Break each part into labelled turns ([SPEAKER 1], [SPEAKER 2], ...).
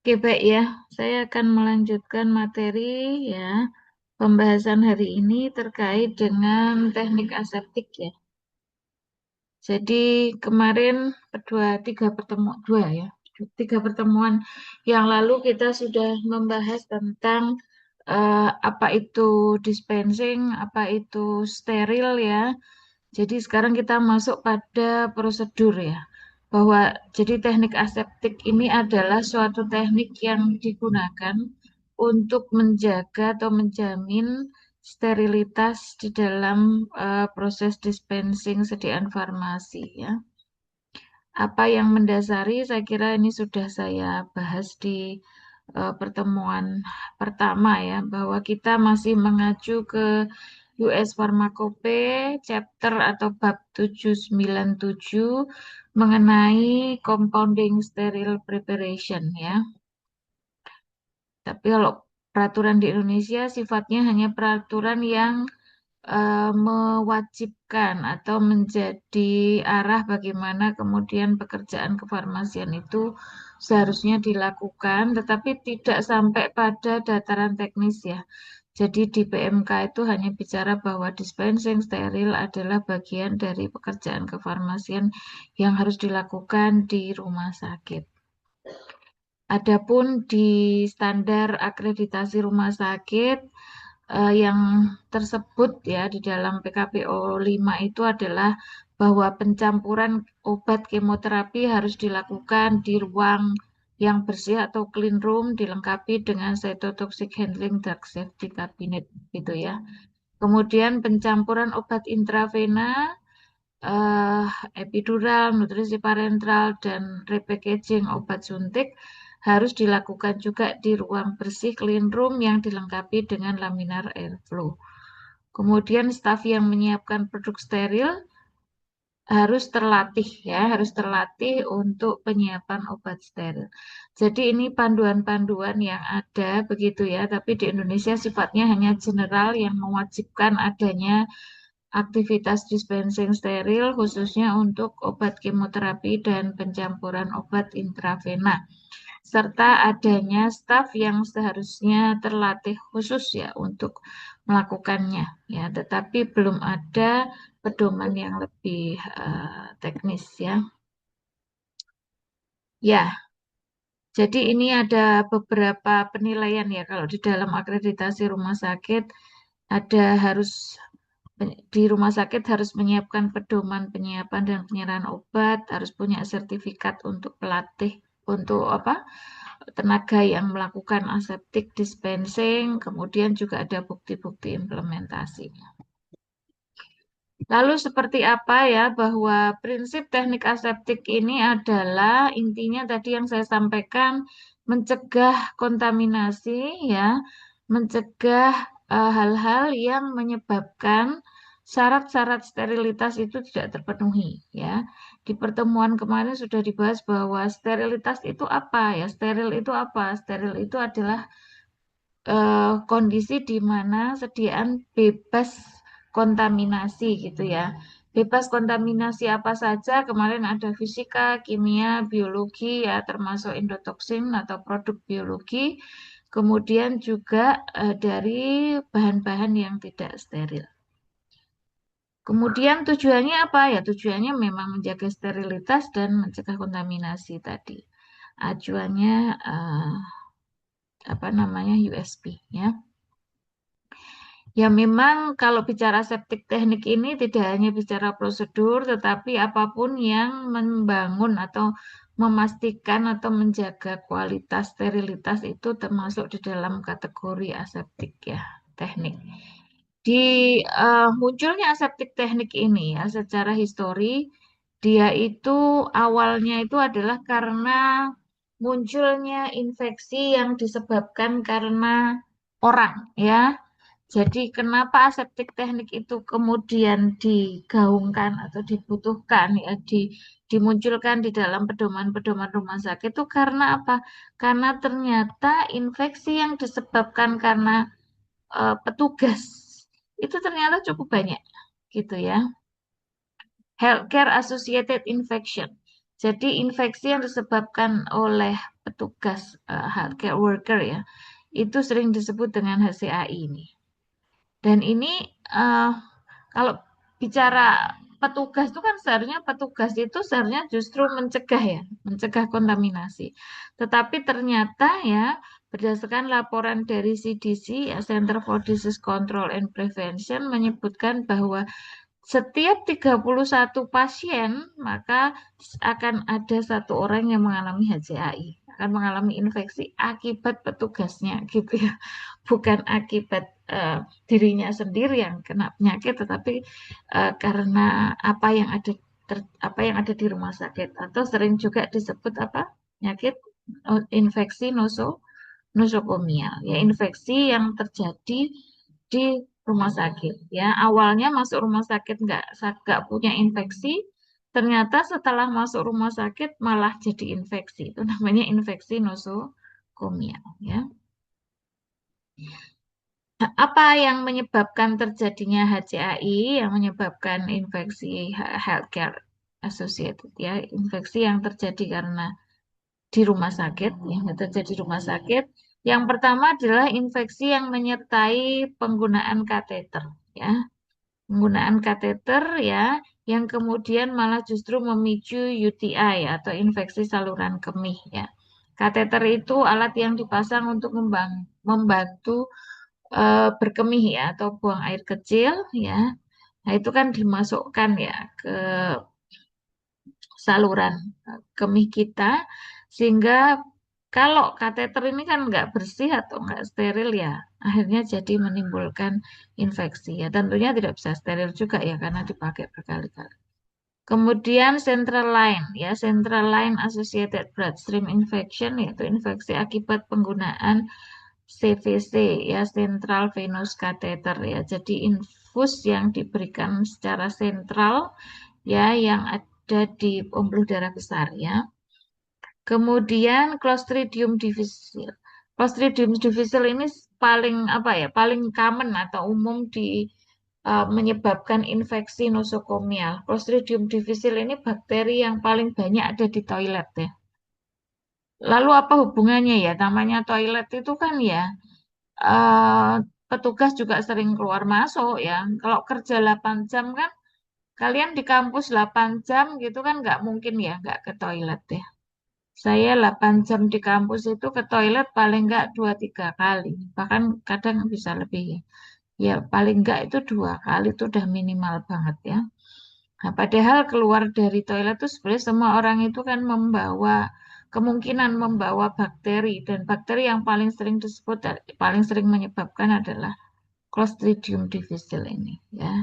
[SPEAKER 1] Oke, baik ya. Saya akan melanjutkan materi ya. Pembahasan hari ini terkait dengan teknik aseptik ya. Jadi kemarin tiga pertemuan yang lalu kita sudah membahas tentang apa itu dispensing, apa itu steril ya. Jadi sekarang kita masuk pada prosedur ya. Bahwa jadi teknik aseptik ini adalah suatu teknik yang digunakan untuk menjaga atau menjamin sterilitas di dalam proses dispensing sediaan farmasi ya. Apa yang mendasari saya kira ini sudah saya bahas di pertemuan pertama ya, bahwa kita masih mengacu ke US Pharmacope chapter atau bab 797 mengenai compounding sterile preparation ya. Tapi kalau peraturan di Indonesia sifatnya hanya peraturan yang mewajibkan atau menjadi arah bagaimana kemudian pekerjaan kefarmasian itu seharusnya dilakukan, tetapi tidak sampai pada dataran teknis ya. Jadi di PMK itu hanya bicara bahwa dispensing steril adalah bagian dari pekerjaan kefarmasian yang harus dilakukan di rumah sakit. Adapun di standar akreditasi rumah sakit yang tersebut ya di dalam PKPO 5 itu adalah bahwa pencampuran obat kemoterapi harus dilakukan di ruang yang bersih atau clean room dilengkapi dengan cytotoxic handling drug safety cabinet gitu ya. Kemudian pencampuran obat intravena, eh, epidural, nutrisi parenteral, dan repackaging obat suntik harus dilakukan juga di ruang bersih clean room yang dilengkapi dengan laminar airflow. Kemudian staf yang menyiapkan produk steril harus terlatih ya, harus terlatih untuk penyiapan obat steril. Jadi ini panduan-panduan yang ada begitu ya, tapi di Indonesia sifatnya hanya general yang mewajibkan adanya aktivitas dispensing steril khususnya untuk obat kemoterapi dan pencampuran obat intravena serta adanya staf yang seharusnya terlatih khusus ya untuk melakukannya ya, tetapi belum ada pedoman yang lebih teknis ya. Ya, jadi ini ada beberapa penilaian ya kalau di dalam akreditasi rumah sakit ada harus di rumah sakit harus menyiapkan pedoman penyiapan dan penyerahan obat, harus punya sertifikat untuk pelatih untuk apa? Tenaga yang melakukan aseptic dispensing, kemudian juga ada bukti-bukti implementasi. Lalu seperti apa ya bahwa prinsip teknik aseptik ini adalah intinya tadi yang saya sampaikan mencegah kontaminasi ya, mencegah hal-hal yang menyebabkan syarat-syarat sterilitas itu tidak terpenuhi ya. Di pertemuan kemarin sudah dibahas bahwa sterilitas itu apa ya? Steril itu apa? Steril itu adalah kondisi di mana sediaan bebas kontaminasi gitu ya. Bebas kontaminasi apa saja? Kemarin ada fisika, kimia, biologi ya termasuk endotoksin atau produk biologi. Kemudian juga dari bahan-bahan yang tidak steril. Kemudian tujuannya apa ya? Tujuannya memang menjaga sterilitas dan mencegah kontaminasi tadi. Acuannya apa namanya USP ya. Ya memang kalau bicara septic teknik ini tidak hanya bicara prosedur, tetapi apapun yang membangun atau memastikan atau menjaga kualitas sterilitas itu termasuk di dalam kategori aseptik ya, teknik. Di munculnya aseptik teknik ini ya secara histori, dia itu awalnya itu adalah karena munculnya infeksi yang disebabkan karena orang ya. Jadi kenapa aseptik teknik itu kemudian digaungkan atau dibutuhkan ya dimunculkan di dalam pedoman-pedoman rumah sakit itu karena apa? Karena ternyata infeksi yang disebabkan karena petugas itu ternyata cukup banyak gitu ya. Healthcare associated infection. Jadi infeksi yang disebabkan oleh petugas healthcare worker ya, itu sering disebut dengan HCAI ini. Dan ini eh, kalau bicara petugas itu kan seharusnya petugas itu seharusnya justru mencegah ya, mencegah kontaminasi. Tetapi ternyata ya berdasarkan laporan dari CDC ya Center for Disease Control and Prevention menyebutkan bahwa setiap 31 pasien, maka akan ada satu orang yang mengalami HCAI, akan mengalami infeksi akibat petugasnya, gitu ya. Bukan akibat dirinya sendiri yang kena penyakit, tetapi karena apa yang ada di rumah sakit, atau sering juga disebut apa? Penyakit infeksi nosokomial, ya infeksi yang terjadi di rumah sakit. Ya awalnya masuk rumah sakit nggak punya infeksi, ternyata setelah masuk rumah sakit malah jadi infeksi. Itu namanya infeksi nosokomial. Ya apa yang menyebabkan terjadinya HCAI, yang menyebabkan infeksi healthcare associated ya, infeksi yang terjadi karena di rumah sakit, yang terjadi di rumah sakit. Yang pertama adalah infeksi yang menyertai penggunaan kateter, ya. Penggunaan kateter ya, yang kemudian malah justru memicu UTI atau infeksi saluran kemih ya. Kateter itu alat yang dipasang untuk membantu berkemih ya atau buang air kecil ya. Nah, itu kan dimasukkan ya ke saluran kemih kita sehingga kalau kateter ini kan nggak bersih atau nggak steril ya akhirnya jadi menimbulkan infeksi ya tentunya tidak bisa steril juga ya karena dipakai berkali-kali. Kemudian central line ya central line associated bloodstream infection yaitu infeksi akibat penggunaan CVC ya central venous catheter ya jadi infus yang diberikan secara sentral ya yang ada di pembuluh darah besar ya. Kemudian Clostridium difficile. Clostridium difficile ini paling apa ya? Paling common atau umum menyebabkan infeksi nosokomial. Clostridium difficile ini bakteri yang paling banyak ada di toilet ya. Lalu apa hubungannya ya? Namanya toilet itu kan ya eh, petugas juga sering keluar masuk ya. Kalau kerja 8 jam kan kalian di kampus 8 jam gitu kan nggak mungkin ya nggak ke toilet ya. Saya 8 jam di kampus itu ke toilet paling nggak 2-3 kali. Bahkan kadang bisa lebih ya. Ya paling nggak itu 2 kali itu udah minimal banget ya. Nah, padahal keluar dari toilet itu sebenarnya semua orang itu kan kemungkinan membawa bakteri. Dan bakteri yang paling sering disebut, paling sering menyebabkan adalah Clostridium difficile ini ya.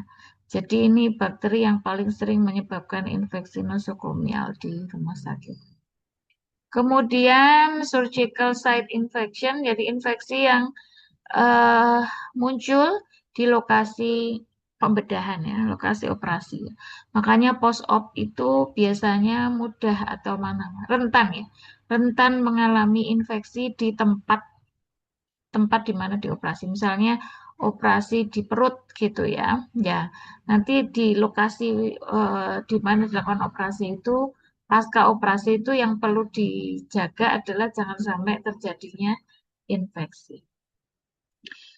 [SPEAKER 1] Jadi ini bakteri yang paling sering menyebabkan infeksi nosokomial di rumah sakit. Kemudian surgical site infection, jadi infeksi yang eh, muncul di lokasi pembedahan ya, lokasi operasi. Makanya post-op itu biasanya mudah atau mana rentan ya, rentan mengalami infeksi di tempat tempat di mana dioperasi. Misalnya operasi di perut gitu ya. Ya, nanti di lokasi di mana dilakukan operasi itu, pasca operasi itu yang perlu dijaga adalah jangan sampai terjadinya infeksi.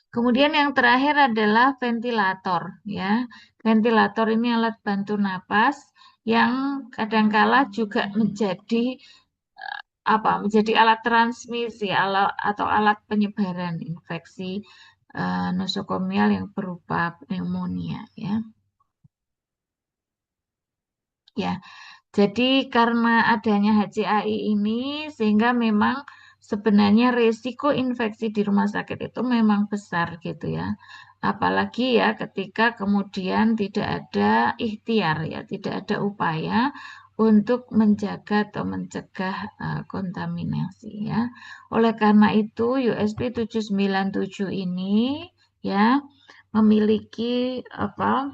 [SPEAKER 1] Kemudian yang terakhir adalah ventilator ya. Ventilator ini alat bantu napas yang kadangkala juga menjadi alat transmisi atau alat penyebaran infeksi nosokomial yang berupa pneumonia ya. Ya, jadi karena adanya HCAI ini sehingga memang sebenarnya resiko infeksi di rumah sakit itu memang besar gitu ya. Apalagi ya ketika kemudian tidak ada ikhtiar ya, tidak ada upaya untuk menjaga atau mencegah kontaminasi ya. Oleh karena itu USP 797 ini ya memiliki apa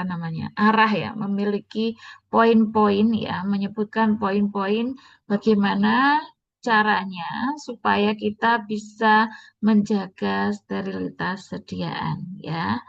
[SPEAKER 1] namanya arah ya memiliki poin-poin ya menyebutkan poin-poin bagaimana caranya supaya kita bisa menjaga sterilitas sediaan ya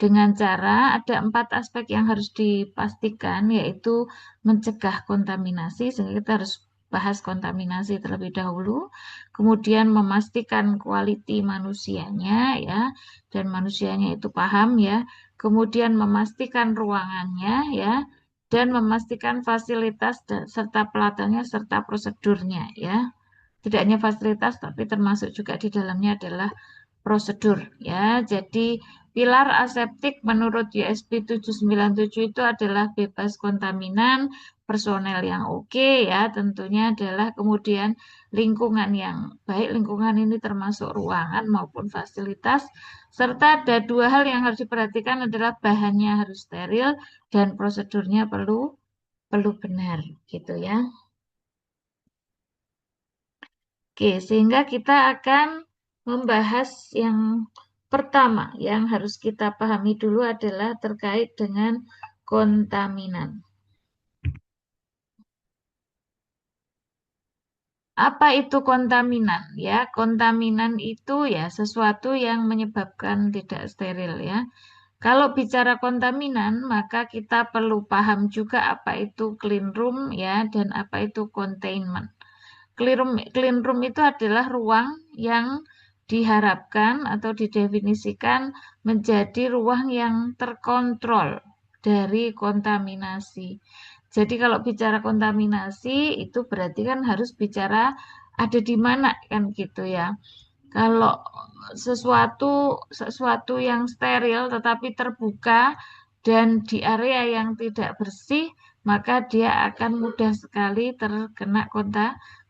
[SPEAKER 1] dengan cara ada 4 aspek yang harus dipastikan, yaitu mencegah kontaminasi, sehingga kita harus bahas kontaminasi terlebih dahulu, kemudian memastikan kualiti manusianya ya, dan manusianya itu paham ya, kemudian memastikan ruangannya ya, dan memastikan fasilitas serta pelatannya serta prosedurnya ya. Tidak hanya fasilitas, tapi termasuk juga di dalamnya adalah prosedur ya. Jadi pilar aseptik menurut USP 797 itu adalah bebas kontaminan, personel yang oke ya, tentunya adalah kemudian lingkungan yang baik. Lingkungan ini termasuk ruangan maupun fasilitas, serta ada 2 hal yang harus diperhatikan adalah bahannya harus steril dan prosedurnya perlu perlu benar gitu ya. Oke, sehingga kita akan membahas yang pertama yang harus kita pahami dulu adalah terkait dengan kontaminan. Apa itu kontaminan? Ya, kontaminan itu ya sesuatu yang menyebabkan tidak steril ya. Kalau bicara kontaminan, maka kita perlu paham juga apa itu clean room ya dan apa itu containment. Clean room itu adalah ruang yang diharapkan atau didefinisikan menjadi ruang yang terkontrol dari kontaminasi. Jadi kalau bicara kontaminasi itu berarti kan harus bicara ada di mana kan gitu ya. Kalau sesuatu sesuatu yang steril tetapi terbuka dan di area yang tidak bersih, maka dia akan mudah sekali terkena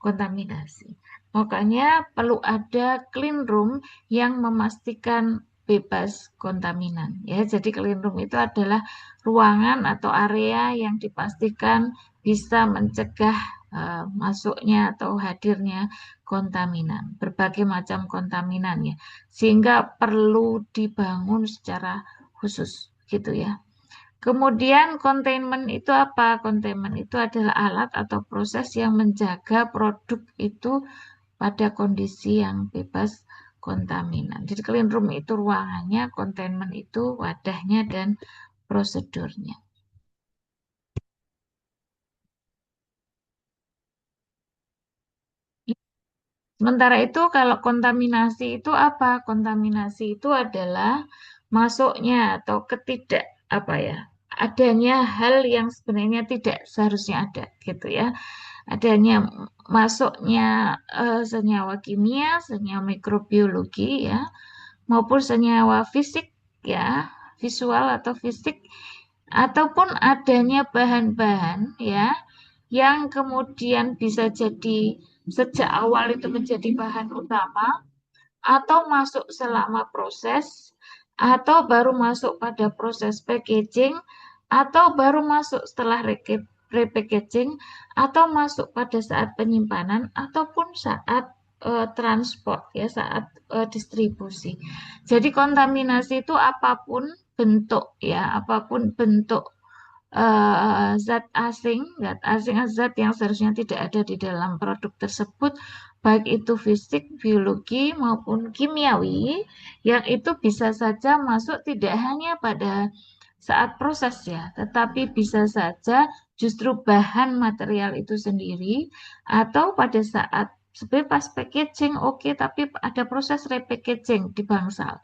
[SPEAKER 1] kontaminasi. Makanya perlu ada clean room yang memastikan bebas kontaminan. Ya, jadi clean room itu adalah ruangan atau area yang dipastikan bisa mencegah masuknya atau hadirnya kontaminan, berbagai macam kontaminan ya, sehingga perlu dibangun secara khusus gitu ya. Kemudian containment itu apa? Containment itu adalah alat atau proses yang menjaga produk itu pada kondisi yang bebas kontaminan. Jadi clean room itu ruangannya, containment itu wadahnya dan prosedurnya. Sementara itu kalau kontaminasi itu apa? Kontaminasi itu adalah masuknya atau ketidak apa ya? Adanya hal yang sebenarnya tidak seharusnya ada gitu ya. Adanya masuknya senyawa kimia, senyawa mikrobiologi ya, maupun senyawa fisik ya, visual atau fisik, ataupun adanya bahan-bahan ya yang kemudian bisa jadi sejak awal itu menjadi bahan utama atau masuk selama proses atau baru masuk pada proses packaging atau baru masuk setelah repackaging atau masuk pada saat penyimpanan ataupun saat transport ya saat distribusi. Jadi kontaminasi itu apapun bentuk ya, apapun bentuk zat asing zat yang seharusnya tidak ada di dalam produk tersebut, baik itu fisik, biologi maupun kimiawi, yang itu bisa saja masuk tidak hanya pada saat proses ya, tetapi bisa saja justru bahan material itu sendiri atau pada saat sebenarnya pas packaging oke, tapi ada proses repackaging di bangsal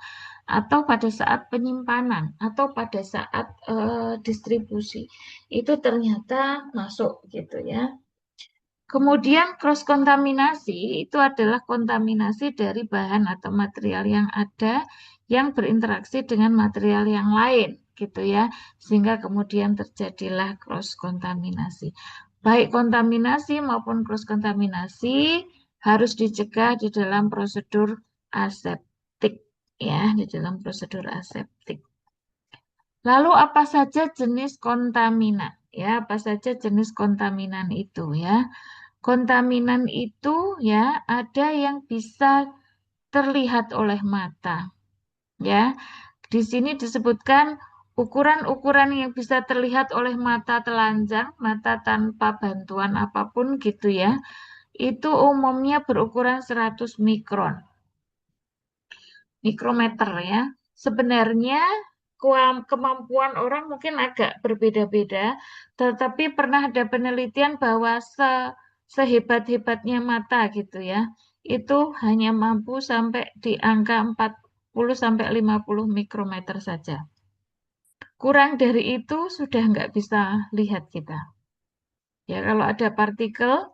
[SPEAKER 1] atau pada saat penyimpanan atau pada saat distribusi itu ternyata masuk gitu ya. Kemudian cross kontaminasi itu adalah kontaminasi dari bahan atau material yang ada yang berinteraksi dengan material yang lain gitu ya. Sehingga kemudian terjadilah cross kontaminasi. Baik kontaminasi maupun cross kontaminasi harus dicegah di dalam prosedur aseptik ya, di dalam prosedur aseptik. Lalu apa saja jenis kontaminan? Ya, apa saja jenis kontaminan itu ya? Kontaminan itu ya ada yang bisa terlihat oleh mata. Ya, di sini disebutkan ukuran-ukuran yang bisa terlihat oleh mata telanjang, mata tanpa bantuan apapun gitu ya. Itu umumnya berukuran 100 mikron, mikrometer ya. Sebenarnya kemampuan orang mungkin agak berbeda-beda, tetapi pernah ada penelitian bahwa sehebat-hebatnya mata gitu ya, itu hanya mampu sampai di angka 40 sampai 50 mikrometer saja. Kurang dari itu sudah nggak bisa lihat kita. Ya, kalau ada partikel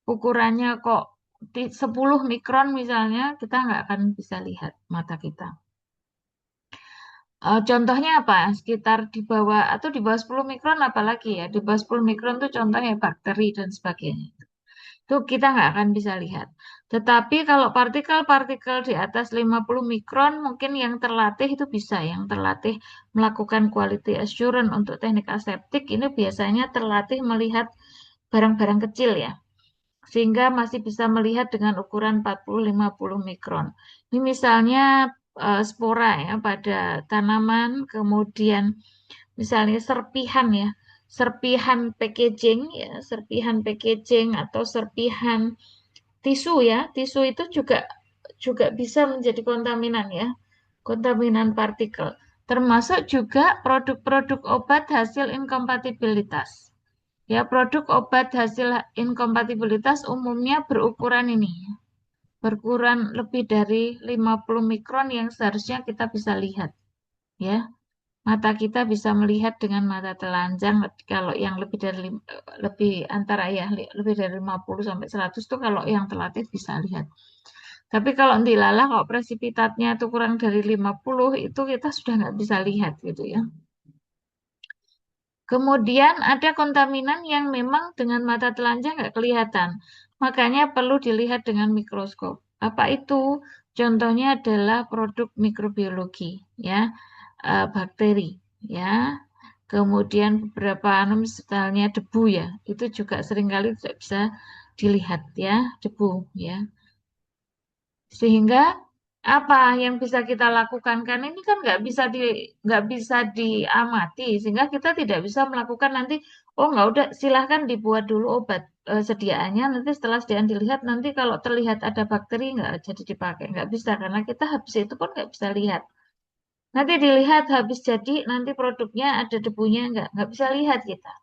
[SPEAKER 1] ukurannya kok 10 mikron misalnya, kita nggak akan bisa lihat mata kita. Contohnya apa? Sekitar di bawah atau di bawah 10 mikron apalagi ya. Di bawah 10 mikron itu contohnya bakteri dan sebagainya. Itu kita nggak akan bisa lihat. Tetapi kalau partikel-partikel di atas 50 mikron mungkin yang terlatih itu bisa. Yang terlatih melakukan quality assurance untuk teknik aseptik ini biasanya terlatih melihat barang-barang kecil ya. Sehingga masih bisa melihat dengan ukuran 40-50 mikron. Ini misalnya spora ya pada tanaman, kemudian misalnya serpihan ya, serpihan packaging atau serpihan tisu ya, tisu itu juga juga bisa menjadi kontaminan ya, kontaminan partikel. Termasuk juga produk-produk obat hasil inkompatibilitas. Ya, produk obat hasil inkompatibilitas umumnya berukuran ini, berukuran lebih dari 50 mikron yang seharusnya kita bisa lihat. Ya, mata kita bisa melihat dengan mata telanjang kalau yang lebih antara ya lebih dari 50 sampai 100 tuh kalau yang terlatih bisa lihat. Tapi kalau dilalah kalau presipitatnya itu kurang dari 50 itu kita sudah nggak bisa lihat gitu ya. Kemudian ada kontaminan yang memang dengan mata telanjang nggak kelihatan. Makanya perlu dilihat dengan mikroskop. Apa itu? Contohnya adalah produk mikrobiologi, ya, bakteri, ya. Kemudian beberapa misalnya debu ya, itu juga seringkali tidak bisa dilihat ya, debu ya. Sehingga apa yang bisa kita lakukan kan ini kan nggak bisa diamati sehingga kita tidak bisa melakukan nanti oh nggak udah silahkan dibuat dulu obat sediaannya nanti setelah sediaan dilihat nanti kalau terlihat ada bakteri nggak jadi dipakai nggak bisa karena kita habis itu pun nggak bisa lihat nanti dilihat habis jadi nanti produknya ada debunya nggak bisa lihat kita.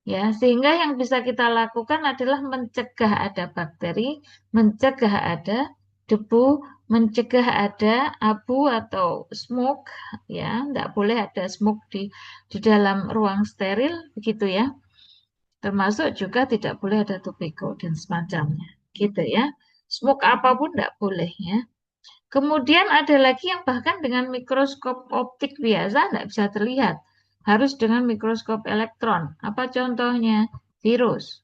[SPEAKER 1] Ya, sehingga yang bisa kita lakukan adalah mencegah ada bakteri, mencegah ada debu, mencegah ada abu atau smoke, ya, tidak boleh ada smoke di dalam ruang steril, begitu ya. Termasuk juga tidak boleh ada tobacco dan semacamnya, gitu ya. Smoke apapun tidak boleh ya. Kemudian ada lagi yang bahkan dengan mikroskop optik biasa tidak bisa terlihat. Harus dengan mikroskop elektron. Apa contohnya? Virus.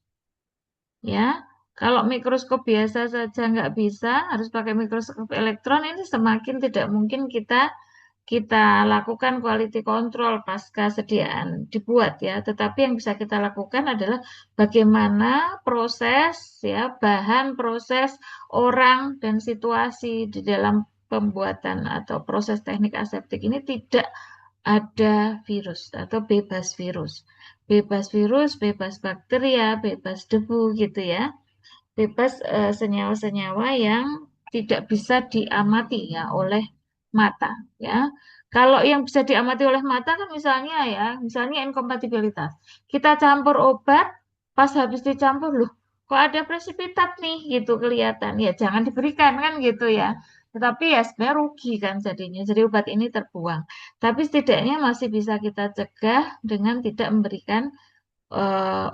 [SPEAKER 1] Ya, kalau mikroskop biasa saja nggak bisa, harus pakai mikroskop elektron. Ini semakin tidak mungkin kita kita lakukan quality control pasca sediaan dibuat ya. Tetapi yang bisa kita lakukan adalah bagaimana proses ya, bahan proses orang dan situasi di dalam pembuatan atau proses teknik aseptik ini tidak ada virus atau bebas virus. Bebas virus, bebas bakteria, bebas debu gitu ya. Bebas senyawa-senyawa yang tidak bisa diamati ya oleh mata ya. Kalau yang bisa diamati oleh mata kan misalnya ya, misalnya inkompatibilitas. Kita campur obat, pas habis dicampur loh, kok ada presipitat nih gitu kelihatan. Ya jangan diberikan kan gitu ya. Tetapi ya sebenarnya rugi kan jadinya. Jadi obat ini terbuang. Tapi setidaknya masih bisa kita cegah dengan tidak memberikan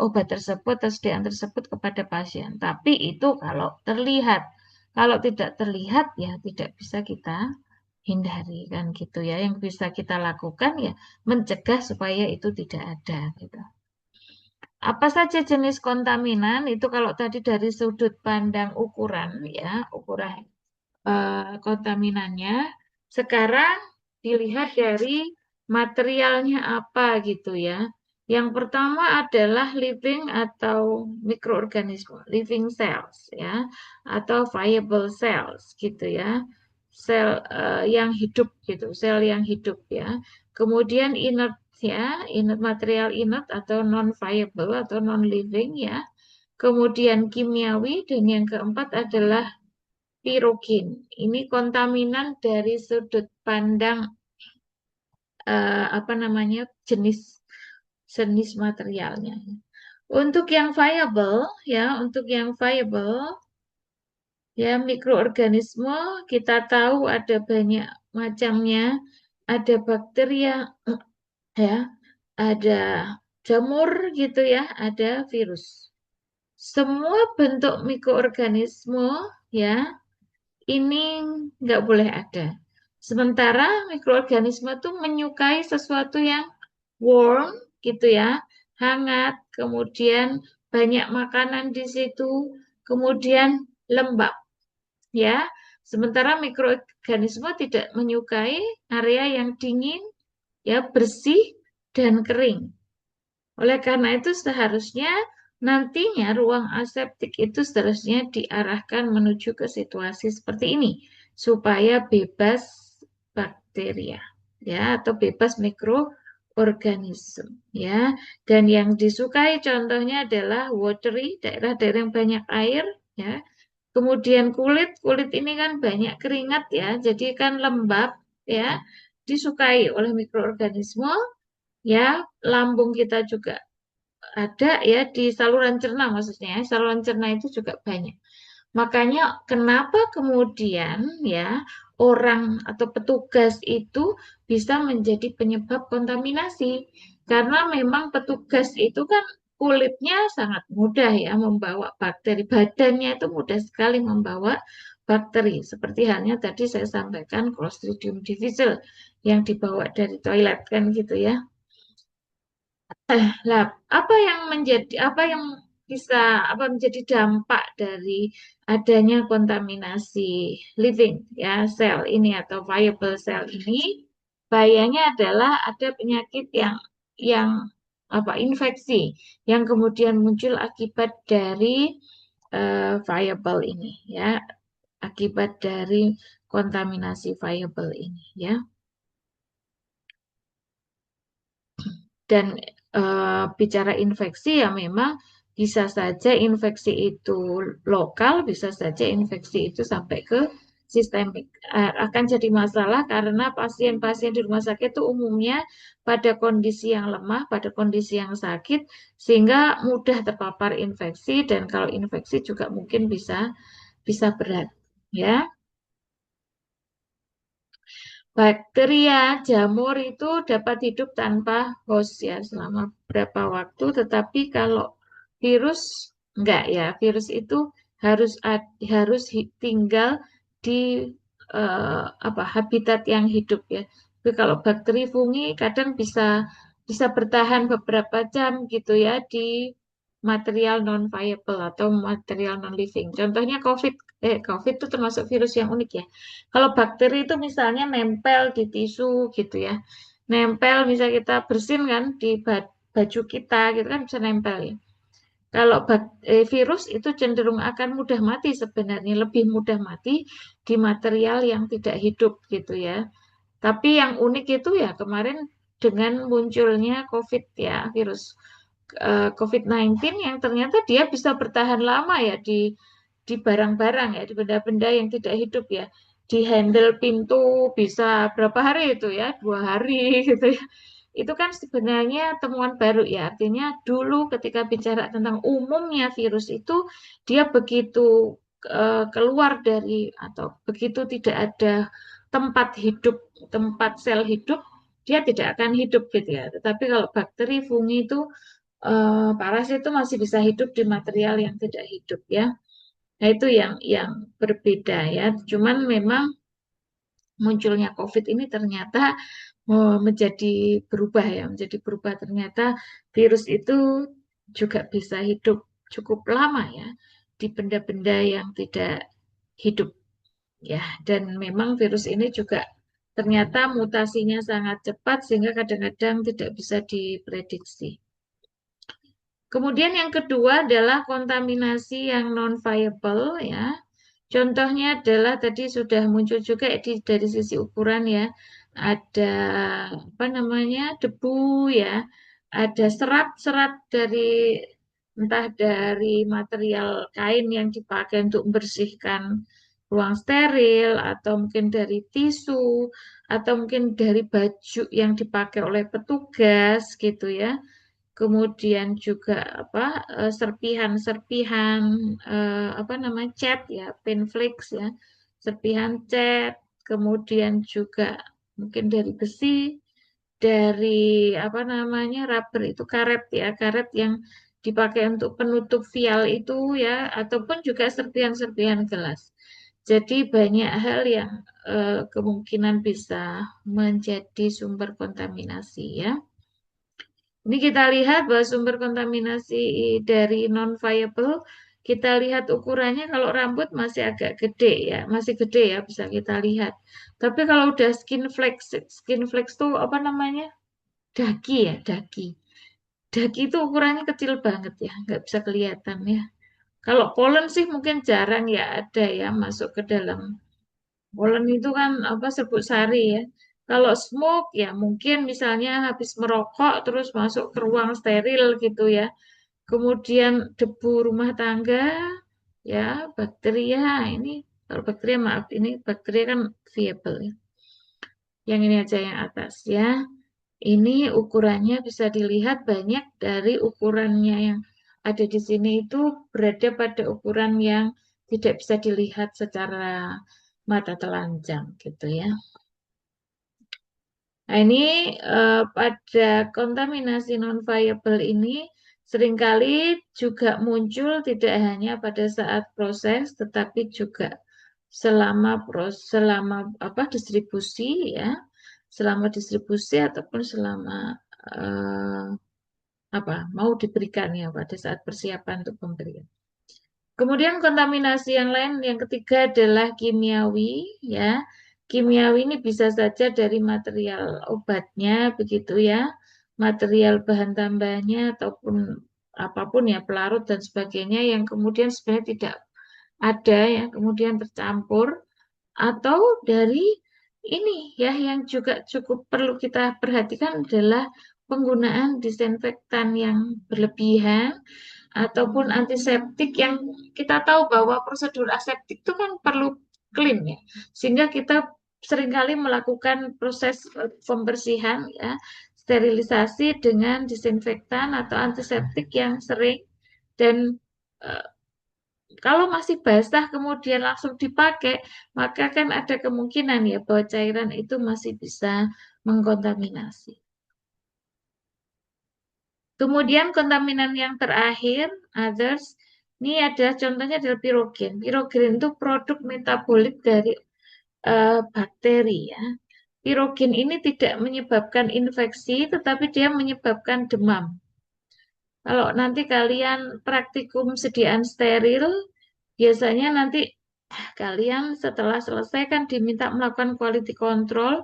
[SPEAKER 1] obat tersebut, tersediaan tersebut kepada pasien. Tapi itu kalau terlihat. Kalau tidak terlihat ya tidak bisa kita hindari kan gitu ya. Yang bisa kita lakukan ya mencegah supaya itu tidak ada gitu. Apa saja jenis kontaminan itu kalau tadi dari sudut pandang ukuran ya, ukuran kontaminannya. Sekarang dilihat dari materialnya apa gitu ya. Yang pertama adalah living atau mikroorganisme, living cells ya, atau viable cells gitu ya. Sel yang hidup gitu, sel yang hidup ya. Kemudian inert ya, inert material inert atau non viable atau non living ya. Kemudian kimiawi dan yang keempat adalah pirogen. Ini kontaminan dari sudut pandang apa namanya jenis jenis materialnya. Untuk yang viable ya, untuk yang viable ya mikroorganisme kita tahu ada banyak macamnya, ada bakteria ya, ada jamur gitu ya, ada virus. Semua bentuk mikroorganisme ya ini nggak boleh ada. Sementara mikroorganisme itu menyukai sesuatu yang warm gitu ya, hangat, kemudian banyak makanan di situ, kemudian lembab ya. Sementara mikroorganisme tidak menyukai area yang dingin, ya bersih dan kering. Oleh karena itu seharusnya nantinya ruang aseptik itu seharusnya diarahkan menuju ke situasi seperti ini supaya bebas bakteria ya atau bebas mikroorganisme ya. Dan yang disukai contohnya adalah watery, daerah-daerah yang banyak air ya. Kemudian kulit, kulit ini kan banyak keringat ya, jadi kan lembab ya, disukai oleh mikroorganisme ya. Lambung kita juga ada ya di saluran cerna maksudnya ya. Saluran cerna itu juga banyak. Makanya kenapa kemudian ya orang atau petugas itu bisa menjadi penyebab kontaminasi? Karena memang petugas itu kan kulitnya sangat mudah ya membawa bakteri. Badannya itu mudah sekali membawa bakteri. Seperti halnya tadi saya sampaikan Clostridium difficile yang dibawa dari toilet kan gitu ya. Lah, apa yang bisa apa menjadi dampak dari adanya kontaminasi living ya sel ini atau viable cell ini? Bahayanya adalah ada penyakit yang apa infeksi yang kemudian muncul akibat dari viable ini ya, akibat dari kontaminasi viable ini ya. Dan bicara infeksi ya memang bisa saja infeksi itu lokal, bisa saja infeksi itu sampai ke sistemik. Akan jadi masalah karena pasien-pasien di rumah sakit itu umumnya pada kondisi yang lemah, pada kondisi yang sakit, sehingga mudah terpapar infeksi dan kalau infeksi juga mungkin bisa berat. Ya. Bakteria, jamur itu dapat hidup tanpa host ya selama beberapa waktu, tetapi kalau virus enggak ya. Virus itu tinggal di apa habitat yang hidup ya. Tapi kalau bakteri fungi kadang bisa bertahan beberapa jam gitu ya di material non viable atau material non living. Contohnya COVID itu termasuk virus yang unik ya. Kalau bakteri itu misalnya nempel di tisu gitu ya. Nempel misalnya kita bersin kan di baju kita gitu kan bisa nempel ya. Kalau virus itu cenderung akan mudah mati sebenarnya, lebih mudah mati di material yang tidak hidup gitu ya. Tapi yang unik itu ya kemarin dengan munculnya COVID ya, virus COVID-19 yang ternyata dia bisa bertahan lama ya di barang-barang ya, di benda-benda yang tidak hidup ya. Di handle pintu bisa berapa hari itu ya, 2 hari gitu ya. Itu kan sebenarnya temuan baru ya. Artinya dulu ketika bicara tentang umumnya virus itu, dia begitu keluar dari atau begitu tidak ada tempat hidup, tempat sel hidup, dia tidak akan hidup gitu ya. Tetapi kalau bakteri, fungi itu parasit itu masih bisa hidup di material yang tidak hidup ya. Nah, itu yang berbeda ya. Cuman memang munculnya COVID ini ternyata menjadi berubah ya, menjadi berubah ternyata virus itu juga bisa hidup cukup lama ya di benda-benda yang tidak hidup ya. Dan memang virus ini juga ternyata mutasinya sangat cepat sehingga kadang-kadang tidak bisa diprediksi. Kemudian yang kedua adalah kontaminasi yang non-viable ya. Contohnya adalah tadi sudah muncul juga dari sisi ukuran ya. Ada apa namanya debu ya. Ada serat-serat dari entah dari material kain yang dipakai untuk membersihkan ruang steril, atau mungkin dari tisu, atau mungkin dari baju yang dipakai oleh petugas gitu ya. Kemudian juga apa serpihan-serpihan apa namanya cat ya, pinflix ya, serpihan cat, kemudian juga mungkin dari besi, dari apa namanya rubber itu karet ya, karet yang dipakai untuk penutup vial itu ya, ataupun juga serpihan-serpihan gelas. Jadi banyak hal yang kemungkinan bisa menjadi sumber kontaminasi ya. Ini kita lihat bahwa sumber kontaminasi dari non-viable, kita lihat ukurannya kalau rambut masih agak gede ya, masih gede ya bisa kita lihat. Tapi kalau udah skin flex tuh apa namanya? Daki ya, daki. Daki itu ukurannya kecil banget ya, nggak bisa kelihatan ya. Kalau pollen sih mungkin jarang ya ada ya masuk ke dalam. Pollen itu kan apa serbuk sari ya. Kalau smoke ya mungkin misalnya habis merokok terus masuk ke ruang steril gitu ya. Kemudian debu rumah tangga, ya bakteria ini kalau bakteria maaf ini bakteria kan viable ya. Yang ini aja yang atas ya. Ini ukurannya bisa dilihat banyak dari ukurannya yang ada di sini itu berada pada ukuran yang tidak bisa dilihat secara mata telanjang gitu ya. Nah, ini pada kontaminasi non-viable ini seringkali juga muncul tidak hanya pada saat proses, tetapi juga selama apa distribusi ya, selama distribusi ataupun selama eh, apa mau diberikan ya pada saat persiapan untuk pemberian. Kemudian kontaminasi yang lain, yang ketiga adalah kimiawi, ya. Kimiawi ini bisa saja dari material obatnya, begitu ya, material bahan tambahnya ataupun apapun ya, pelarut dan sebagainya yang kemudian sebenarnya tidak ada ya, kemudian tercampur atau dari ini ya yang juga cukup perlu kita perhatikan adalah penggunaan disinfektan yang berlebihan ataupun antiseptik yang kita tahu bahwa prosedur aseptik itu kan perlu clean ya. Sehingga kita seringkali melakukan proses pembersihan ya, sterilisasi dengan disinfektan atau antiseptik yang sering dan eh, kalau masih basah kemudian langsung dipakai, maka kan ada kemungkinan ya bahwa cairan itu masih bisa mengkontaminasi. Kemudian kontaminan yang terakhir, others, ini adalah contohnya adalah pirogen. Pirogen itu produk metabolik dari bakteri ya. Pirogen ini tidak menyebabkan infeksi, tetapi dia menyebabkan demam. Kalau nanti kalian praktikum sediaan steril, biasanya nanti kalian setelah selesai kan diminta melakukan quality control,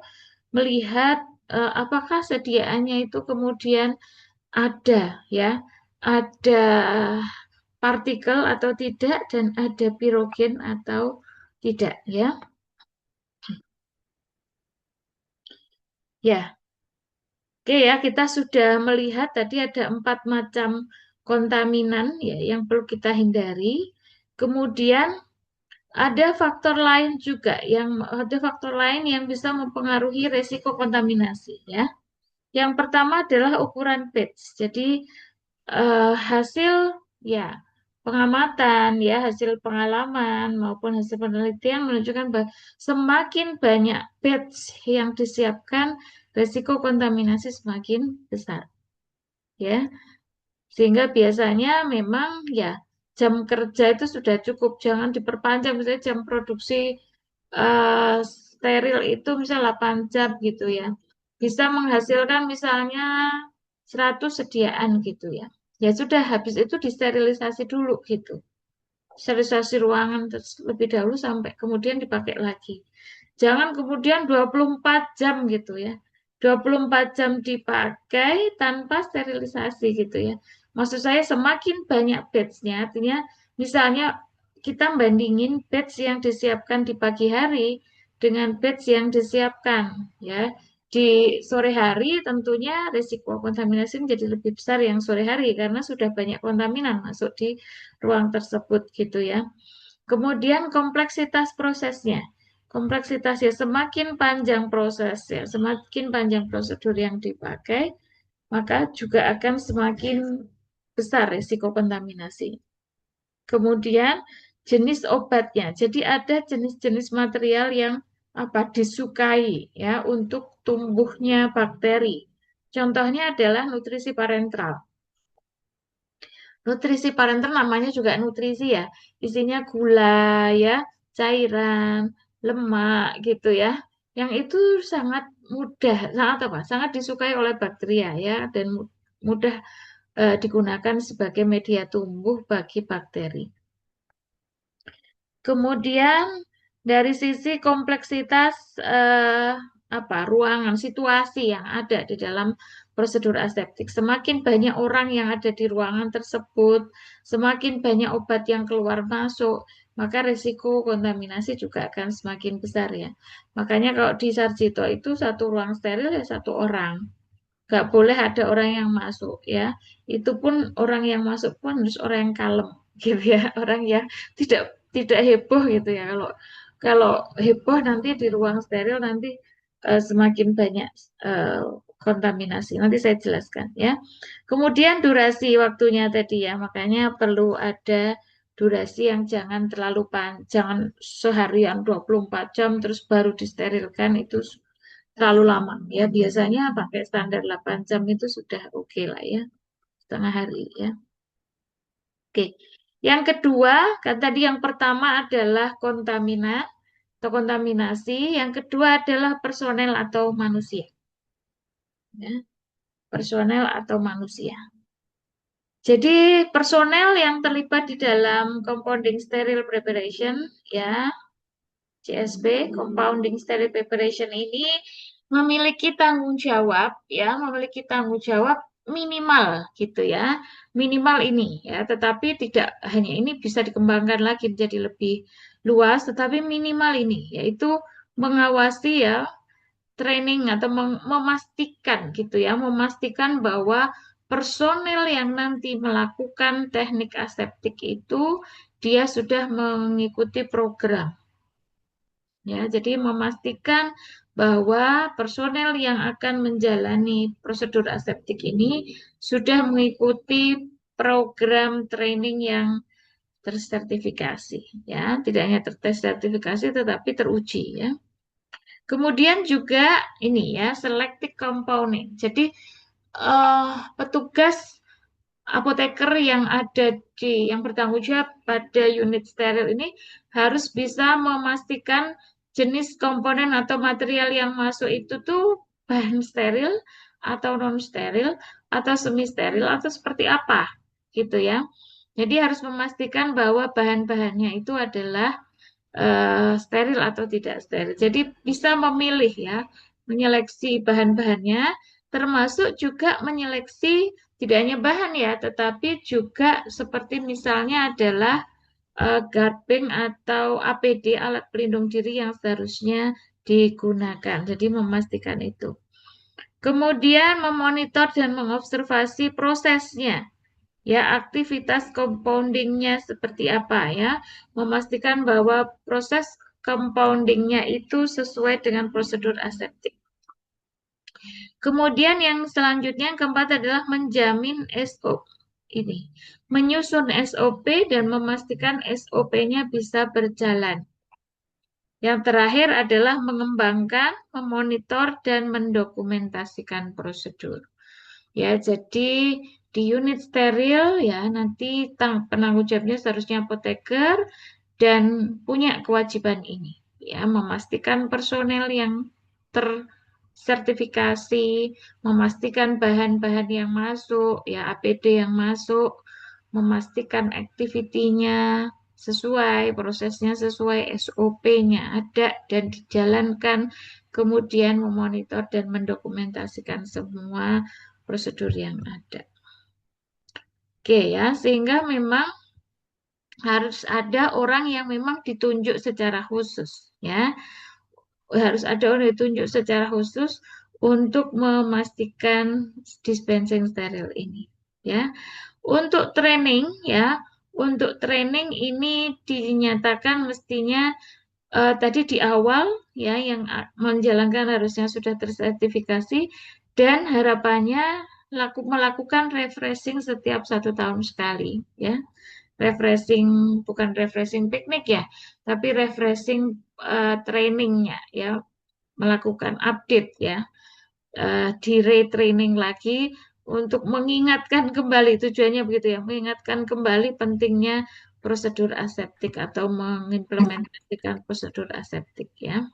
[SPEAKER 1] melihat apakah sediaannya itu kemudian ada ya, ada partikel atau tidak dan ada pirogen atau tidak ya. Ya, oke ya kita sudah melihat tadi ada 4 macam kontaminan ya yang perlu kita hindari. Kemudian ada faktor lain yang bisa mempengaruhi resiko kontaminasi ya. Yang pertama adalah ukuran batch. Jadi hasil ya pengamatan ya hasil pengalaman maupun hasil penelitian menunjukkan bahwa semakin banyak batch yang disiapkan resiko kontaminasi semakin besar ya sehingga biasanya memang ya jam kerja itu sudah cukup jangan diperpanjang misalnya jam produksi steril itu misalnya 8 jam gitu ya bisa menghasilkan misalnya 100 sediaan gitu ya. Ya sudah, habis itu disterilisasi dulu gitu. Sterilisasi ruangan lebih dahulu sampai kemudian dipakai lagi. Jangan kemudian 24 jam gitu ya. 24 jam dipakai tanpa sterilisasi gitu ya. Maksud saya semakin banyak batch-nya, artinya misalnya kita bandingin batch yang disiapkan di pagi hari dengan batch yang disiapkan ya di sore hari tentunya risiko kontaminasi menjadi lebih besar yang sore hari karena sudah banyak kontaminan masuk di ruang tersebut gitu ya. Kemudian kompleksitas prosesnya. Kompleksitasnya semakin panjang prosesnya, semakin panjang prosedur yang dipakai, maka juga akan semakin besar risiko kontaminasi. Kemudian jenis obatnya. Jadi ada jenis-jenis material yang disukai ya untuk tumbuhnya bakteri. Contohnya adalah nutrisi parenteral. Nutrisi parenteral namanya juga nutrisi ya. Isinya gula ya, cairan, lemak gitu ya. Yang itu sangat mudah, sangat apa? Sangat disukai oleh bakteria ya dan mudah digunakan sebagai media tumbuh bagi bakteri. Kemudian dari sisi kompleksitas ruangan, situasi yang ada di dalam prosedur aseptik, semakin banyak orang yang ada di ruangan tersebut, semakin banyak obat yang keluar masuk, maka risiko kontaminasi juga akan semakin besar ya. Makanya kalau di Sarjito itu satu ruang steril ya satu orang. Nggak boleh ada orang yang masuk ya. Itu pun orang yang masuk pun harus orang yang kalem gitu ya. Orang yang tidak tidak heboh gitu ya. Kalau kalau heboh nanti di ruang steril nanti semakin banyak eh, kontaminasi. Nanti saya jelaskan ya. Kemudian durasi waktunya tadi ya. Makanya perlu ada durasi yang jangan terlalu panjang, jangan seharian 24 jam terus baru disterilkan itu terlalu lama ya biasanya pakai standar 8 jam itu sudah oke lah ya setengah hari ya oke yang kedua kan tadi yang pertama adalah atau kontaminasi yang kedua adalah personel atau manusia ya personel atau manusia jadi personel yang terlibat di dalam compounding sterile preparation ya CSP, Compounding Sterile Preparation ini memiliki tanggung jawab minimal gitu ya, minimal ini ya, tetapi tidak hanya ini bisa dikembangkan lagi menjadi lebih luas, tetapi minimal ini yaitu mengawasi ya training atau memastikan gitu ya, memastikan bahwa personel yang nanti melakukan teknik aseptik itu dia sudah mengikuti program. Ya, jadi memastikan bahwa personel yang akan menjalani prosedur aseptik ini sudah mengikuti program training yang tersertifikasi, ya, tidak hanya tersertifikasi tetapi teruji, ya. Kemudian juga ini ya, selective compounding. Jadi petugas apoteker yang ada yang bertanggung jawab pada unit steril ini harus bisa memastikan jenis komponen atau material yang masuk itu tuh bahan steril atau non steril atau semi steril atau seperti apa gitu ya. Jadi harus memastikan bahwa bahan-bahannya itu adalah steril atau tidak steril. Jadi bisa memilih ya, menyeleksi bahan-bahannya, termasuk juga menyeleksi tidak hanya bahan ya, tetapi juga seperti misalnya adalah guarding atau APD, alat pelindung diri yang seharusnya digunakan. Jadi memastikan itu. Kemudian memonitor dan mengobservasi prosesnya ya aktivitas compoundingnya seperti apa ya memastikan bahwa proses compoundingnya itu sesuai dengan prosedur aseptik. Kemudian yang selanjutnya yang keempat adalah menjamin SOP ini menyusun SOP dan memastikan SOP-nya bisa berjalan. Yang terakhir adalah mengembangkan, memonitor, dan mendokumentasikan prosedur. Ya, jadi di unit steril ya nanti penanggung jawabnya seharusnya apoteker dan punya kewajiban ini ya memastikan personel yang tersertifikasi, memastikan bahan-bahan yang masuk, ya APD yang masuk, memastikan aktivitinya sesuai, prosesnya sesuai, SOP-nya ada dan dijalankan, kemudian memonitor dan mendokumentasikan semua prosedur yang ada. Oke ya, sehingga memang harus ada orang yang memang ditunjuk secara khusus ya. Harus ada orang yang ditunjuk secara khusus untuk memastikan dispensing steril ini ya. Untuk training ya, untuk training ini dinyatakan mestinya tadi di awal ya yang menjalankan harusnya sudah tersertifikasi dan harapannya melakukan refreshing setiap 1 tahun sekali ya. Refreshing bukan refreshing piknik ya, tapi refreshing trainingnya ya, melakukan update ya, di retraining lagi untuk mengingatkan kembali tujuannya begitu ya, mengingatkan kembali pentingnya prosedur aseptik atau mengimplementasikan prosedur aseptik ya.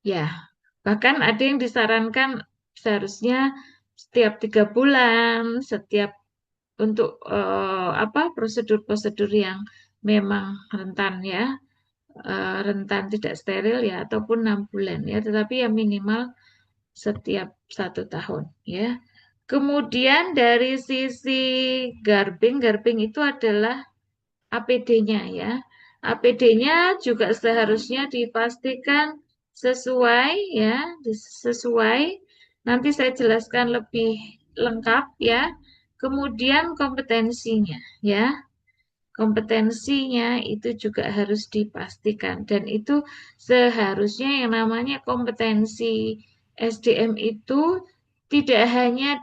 [SPEAKER 1] Ya, bahkan ada yang disarankan seharusnya setiap 3 bulan, setiap untuk apa prosedur-prosedur yang memang rentan ya, rentan tidak steril ya, ataupun 6 bulan ya, tetapi ya minimal setiap 1 tahun ya. Kemudian dari sisi garbing itu adalah APD-nya ya. APD-nya juga seharusnya dipastikan sesuai ya, sesuai. Nanti saya jelaskan lebih lengkap ya. Kemudian kompetensinya ya. Kompetensinya itu juga harus dipastikan dan itu seharusnya yang namanya kompetensi SDM itu tidak hanya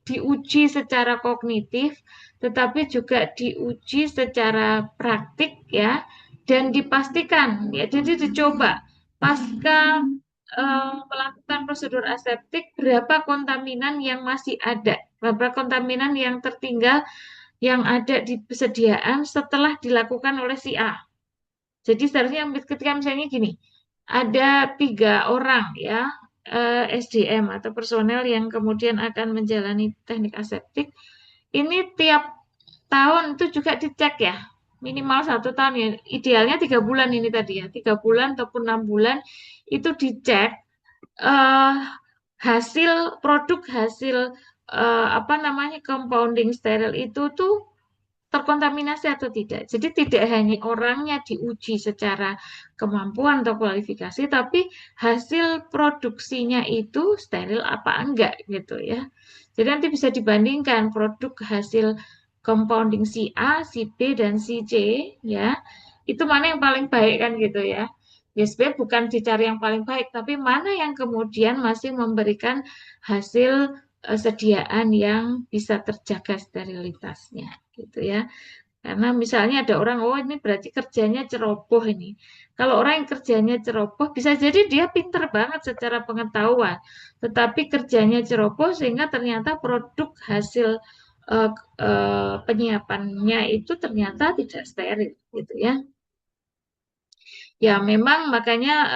[SPEAKER 1] diuji secara kognitif tetapi juga diuji secara praktik ya dan dipastikan ya, jadi dicoba pasca melakukan prosedur aseptik berapa kontaminan yang masih ada, berapa kontaminan yang tertinggal yang ada di persediaan setelah dilakukan oleh si A. Jadi seharusnya ketika misalnya gini, ada 3 orang ya, SDM atau personel yang kemudian akan menjalani teknik aseptik, ini tiap tahun itu juga dicek ya, minimal 1 tahun ya, idealnya 3 bulan ini tadi ya, 3 bulan ataupun 6 bulan itu dicek eh, hasil produk hasil apa namanya compounding steril itu tuh terkontaminasi atau tidak. Jadi tidak hanya orangnya diuji secara kemampuan atau kualifikasi, tapi hasil produksinya itu steril apa enggak gitu ya. Jadi nanti bisa dibandingkan produk hasil compounding si A, si B, dan si C ya. Itu mana yang paling baik kan gitu ya. Ya sebenarnya bukan dicari yang paling baik, tapi mana yang kemudian masih memberikan hasil sediaan yang bisa terjaga sterilitasnya gitu ya. Karena misalnya ada orang, oh ini berarti kerjanya ceroboh ini. Kalau orang yang kerjanya ceroboh, bisa jadi dia pinter banget secara pengetahuan, tetapi kerjanya ceroboh sehingga ternyata produk hasil eh, penyiapannya itu ternyata tidak steril, gitu ya. Ya, memang makanya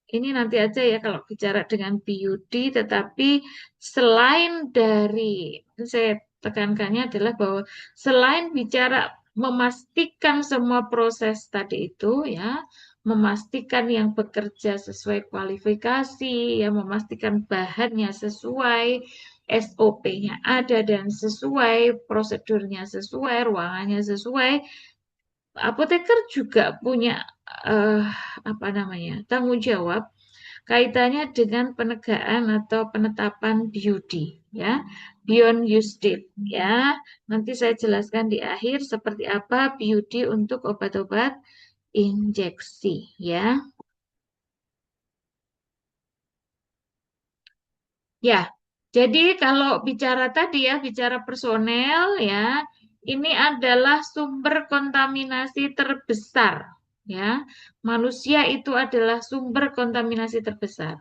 [SPEAKER 1] ini nanti aja ya kalau bicara dengan BUD, tetapi selain dari, saya tekankannya adalah bahwa selain bicara memastikan semua proses tadi itu ya, memastikan yang bekerja sesuai kualifikasi, ya memastikan bahannya sesuai, SOP-nya ada dan sesuai, prosedurnya sesuai, ruangannya sesuai, apoteker juga punya eh, apa namanya tanggung jawab kaitannya dengan penegaan atau penetapan BUD ya, Beyond Use Date ya. Nanti saya jelaskan di akhir seperti apa BUD untuk obat-obat injeksi ya. Ya, jadi kalau bicara tadi ya, bicara personel ya, ini adalah sumber kontaminasi terbesar ya. Manusia itu adalah sumber kontaminasi terbesar.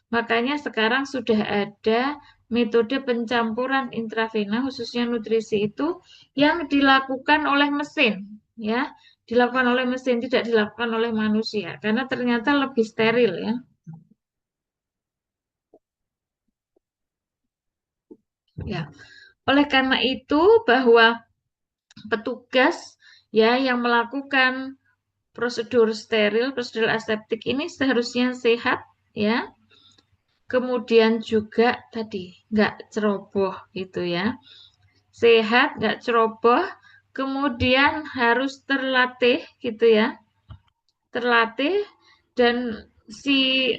[SPEAKER 1] Makanya sekarang sudah ada metode pencampuran intravena khususnya nutrisi itu yang dilakukan oleh mesin ya. Dilakukan oleh mesin, tidak dilakukan oleh manusia karena ternyata lebih steril ya. Ya. Oleh karena itu bahwa petugas ya yang melakukan prosedur steril, prosedur aseptik ini seharusnya sehat ya. Kemudian juga tadi nggak ceroboh gitu ya. Sehat, nggak ceroboh, kemudian harus terlatih gitu ya. Terlatih dan si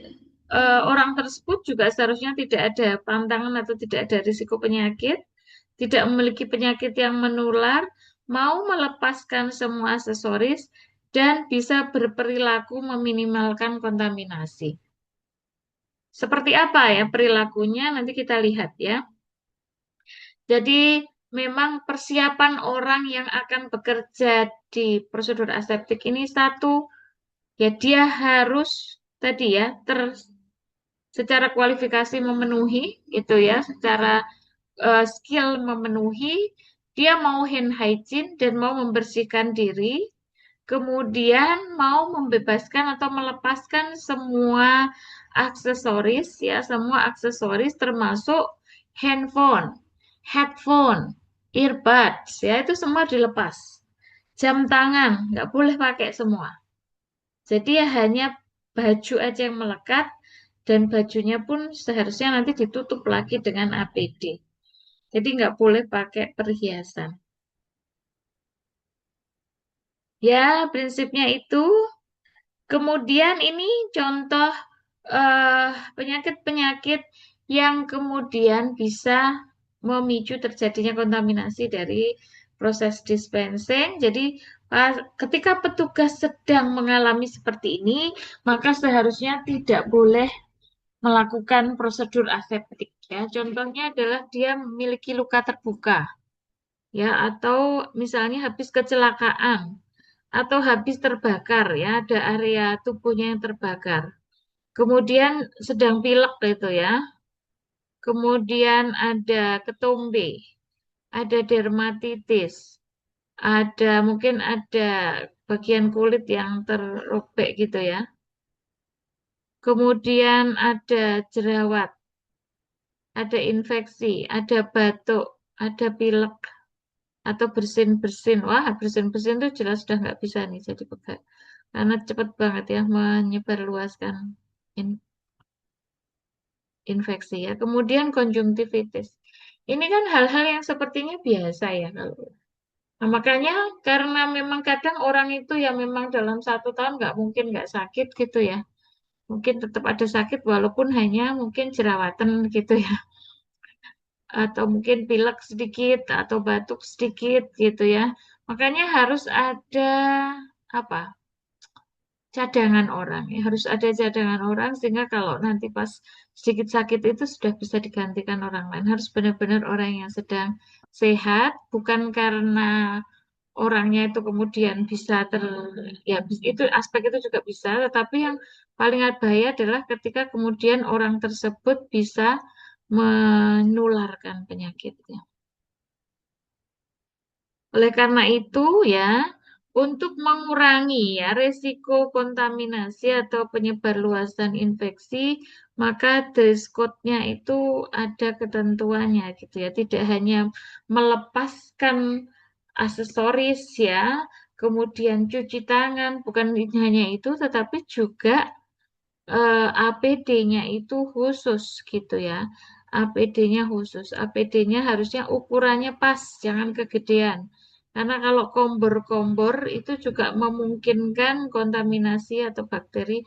[SPEAKER 1] orang tersebut juga seharusnya tidak ada pantangan atau tidak ada risiko penyakit, tidak memiliki penyakit yang menular, mau melepaskan semua aksesoris, dan bisa berperilaku meminimalkan kontaminasi. Seperti apa ya perilakunya? Nanti kita lihat ya. Jadi memang persiapan orang yang akan bekerja di prosedur aseptik ini satu, ya dia harus tadi ya secara kualifikasi memenuhi itu ya, secara skill memenuhi, dia mau hand hygiene dan mau membersihkan diri, kemudian mau membebaskan atau melepaskan semua aksesoris ya, semua aksesoris termasuk handphone, headphone, earbuds ya itu semua dilepas. Jam tangan nggak boleh pakai semua. Jadi ya hanya baju aja yang melekat dan bajunya pun seharusnya nanti ditutup lagi dengan APD. Jadi nggak boleh pakai perhiasan. Ya, prinsipnya itu. Kemudian ini contoh penyakit-penyakit yang kemudian bisa memicu terjadinya kontaminasi dari proses dispensing. Jadi ketika petugas sedang mengalami seperti ini, maka seharusnya tidak boleh melakukan prosedur aseptik. Ya, contohnya adalah dia memiliki luka terbuka, ya, atau misalnya habis kecelakaan atau habis terbakar ya, ada area tubuhnya yang terbakar. Kemudian sedang pilek itu ya. Kemudian ada ketombe, ada dermatitis, ada mungkin ada bagian kulit yang terobek gitu ya. Kemudian ada jerawat, ada infeksi, ada batuk, ada pilek atau bersin-bersin. Wah, bersin-bersin itu jelas sudah nggak bisa nih jadi pegang. Karena cepat banget ya menyebarluaskan in- infeksi ya. Kemudian konjungtivitis. Ini kan hal-hal yang sepertinya biasa ya kalau. Nah, makanya karena memang kadang orang itu ya memang dalam 1 tahun nggak mungkin nggak sakit gitu ya. Mungkin tetap ada sakit walaupun hanya mungkin jerawatan gitu ya. Atau mungkin pilek sedikit atau batuk sedikit gitu ya. Makanya harus ada apa? Cadangan orang ya. Harus ada cadangan orang sehingga kalau nanti pas sedikit sakit itu sudah bisa digantikan orang lain. Harus benar-benar orang yang sedang sehat, bukan karena orangnya itu kemudian bisa ya itu aspek itu juga bisa, tetapi yang paling bahaya adalah ketika kemudian orang tersebut bisa menularkan penyakitnya. Oleh karena itu ya, untuk mengurangi ya resiko kontaminasi atau penyebarluasan infeksi, maka dress code-nya itu ada ketentuannya gitu ya. Tidak hanya melepaskan aksesoris ya, kemudian cuci tangan, bukan hanya itu, tetapi juga APD-nya itu khusus gitu ya. APD-nya khusus. APD-nya harusnya ukurannya pas, jangan kegedean. Karena kalau kombor-kombor itu juga memungkinkan kontaminasi atau bakteri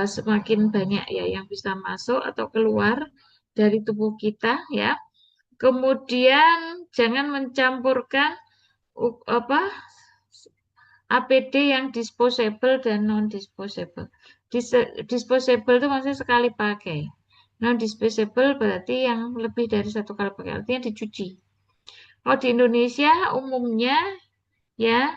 [SPEAKER 1] semakin banyak ya yang bisa masuk atau keluar dari tubuh kita ya. Kemudian jangan mencampurkan apa APD yang disposable dan non-disposable. Disposable itu maksudnya sekali pakai. Non-disposable berarti yang lebih dari 1 kali pakai. Artinya dicuci. Kalau di Indonesia umumnya ya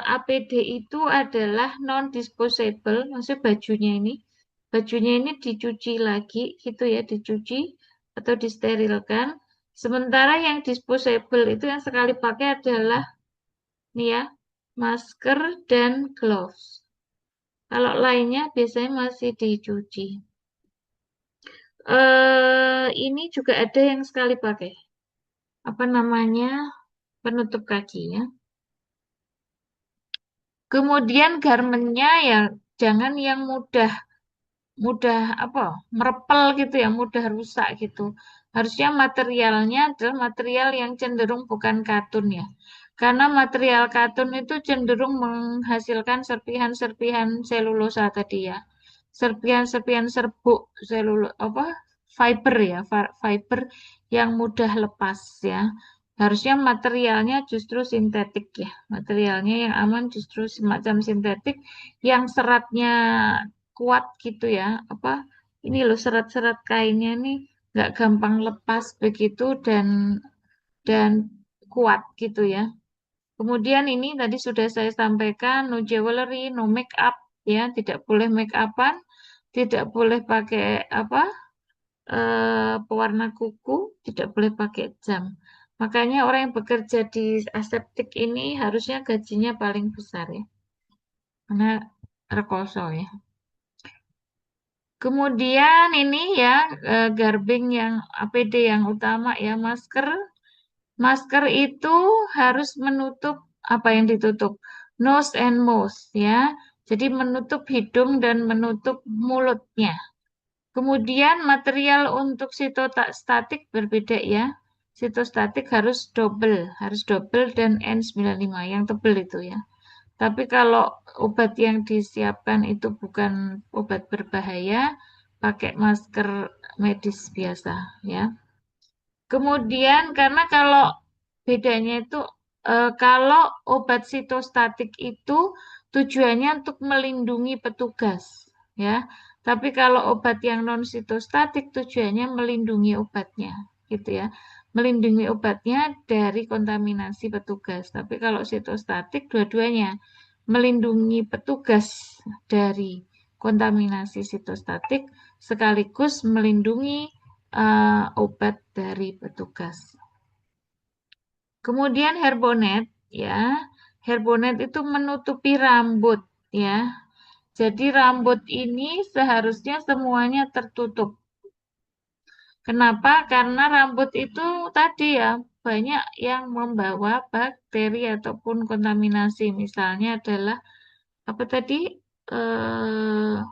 [SPEAKER 1] APD itu adalah non-disposable. Maksudnya bajunya ini dicuci lagi gitu ya, dicuci atau disterilkan. Sementara yang disposable itu yang sekali pakai adalah nih ya, masker dan gloves. Kalau lainnya biasanya masih dicuci. Ini juga ada yang sekali pakai. Apa namanya? Penutup kaki ya. Kemudian garmennya ya jangan yang mudah mudah apa merepel gitu ya, mudah rusak gitu. Harusnya materialnya adalah material yang cenderung bukan katun ya. Karena material katun itu cenderung menghasilkan serpihan-serpihan selulosa tadi ya. serpian-serpian serbuk apa fiber ya, fiber yang mudah lepas ya. Harusnya materialnya justru sintetik ya. Materialnya yang aman justru semacam sintetik yang seratnya kuat gitu ya. Apa ini loh serat-serat kainnya nih nggak gampang lepas begitu dan kuat gitu ya. Kemudian ini tadi sudah saya sampaikan, no jewelry, no make up, ya, tidak boleh make upan, tidak boleh pakai apa pewarna kuku, tidak boleh pakai jam. Makanya orang yang bekerja di aseptik ini harusnya gajinya paling besar ya, karena rekoso ya. Kemudian ini ya garbing yang APD yang utama ya masker. Masker itu harus menutup apa yang ditutup? Nose and mouth ya. Jadi menutup hidung dan menutup mulutnya. Kemudian material untuk sitostatik berbeda ya. Sitostatik harus double dan N95 yang tebal itu ya. Tapi kalau obat yang disiapkan itu bukan obat berbahaya, pakai masker medis biasa ya. Kemudian karena kalau bedanya itu kalau obat sitostatik itu tujuannya untuk melindungi petugas ya. Tapi kalau obat yang non sitostatik tujuannya melindungi obatnya gitu ya. Melindungi obatnya dari kontaminasi petugas. Tapi kalau sitostatik dua-duanya melindungi petugas dari kontaminasi sitostatik sekaligus melindungi obat dari petugas. Kemudian hairbonet ya. Hairbonet itu menutupi rambut ya. Jadi rambut ini seharusnya semuanya tertutup. Kenapa? Karena rambut itu tadi ya banyak yang membawa bakteri ataupun kontaminasi. Misalnya adalah apa tadi?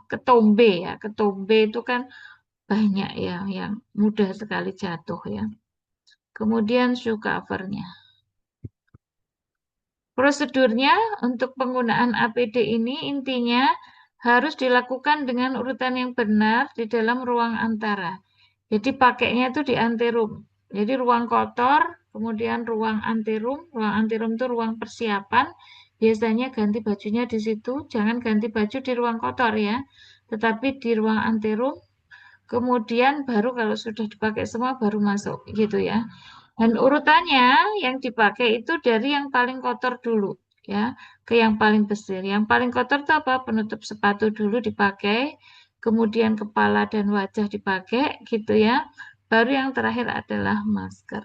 [SPEAKER 1] Ketombe ya. Ketombe itu kan banyak ya yang mudah sekali jatuh ya. Kemudian shoe covernya. Prosedurnya untuk penggunaan APD ini intinya harus dilakukan dengan urutan yang benar di dalam ruang antara. Jadi pakainya itu di anterum. Jadi ruang kotor, kemudian ruang anterum. Ruang anterum itu ruang persiapan. Biasanya ganti bajunya di situ. Jangan ganti baju di ruang kotor ya. Tetapi di ruang anterum. Kemudian baru kalau sudah dipakai semua baru masuk gitu ya. Dan urutannya yang dipakai itu dari yang paling kotor dulu ya ke yang paling bersih. Yang paling kotor itu apa? Penutup sepatu dulu dipakai, kemudian kepala dan wajah dipakai gitu ya. Baru yang terakhir adalah masker.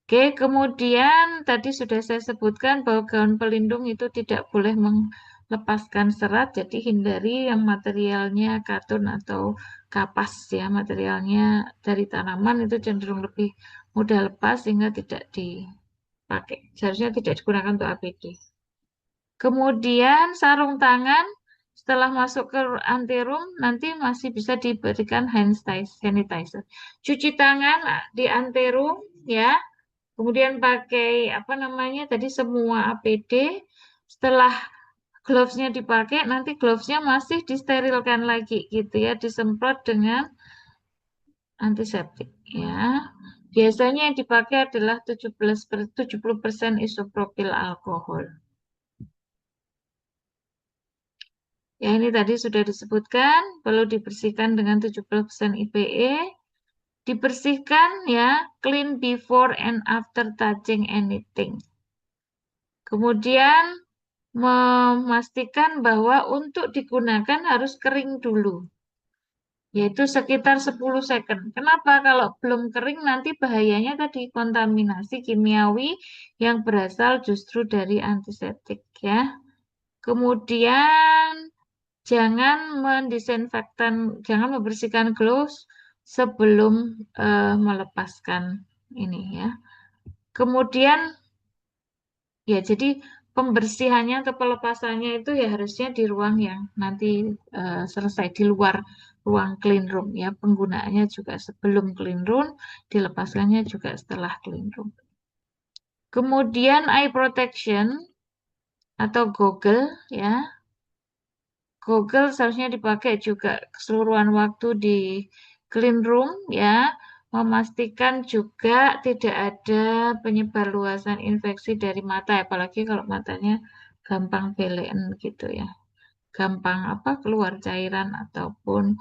[SPEAKER 1] Oke, kemudian tadi sudah saya sebutkan bahwa gaun pelindung itu tidak boleh melepaskan serat, jadi hindari yang materialnya katun atau kapas ya, materialnya dari tanaman itu cenderung lebih mudah lepas sehingga tidak dipakai. Seharusnya tidak digunakan untuk APD. Kemudian sarung tangan setelah masuk ke anterum nanti masih bisa diberikan hand sanitizer. Cuci tangan di anterum ya. Kemudian pakai apa namanya tadi semua APD. Setelah glovesnya dipakai, nanti glovesnya masih disterilkan lagi gitu ya, disemprot dengan antiseptik ya. Biasanya yang dipakai adalah 70% isopropil alkohol. Ya ini tadi sudah disebutkan, perlu dibersihkan dengan 70% IPE. Dibersihkan ya, clean before and after touching anything. Kemudian memastikan bahwa untuk digunakan harus kering dulu, yaitu sekitar 10 second. Kenapa? Kalau belum kering nanti bahayanya tadi kontaminasi kimiawi yang berasal justru dari antiseptik ya. Kemudian jangan membersihkan gloves sebelum melepaskan ini ya. Kemudian ya, jadi pembersihannya atau pelepasannya itu ya harusnya di ruang yang nanti selesai di luar ruang clean room ya. Penggunaannya juga sebelum clean room, dilepaskannya juga setelah clean room. Kemudian eye protection atau goggle ya. Google seharusnya dipakai juga keseluruhan waktu di clean room ya, memastikan juga tidak ada penyebar luasan infeksi dari mata, apalagi kalau matanya gampang belen gitu ya, gampang apa keluar cairan ataupun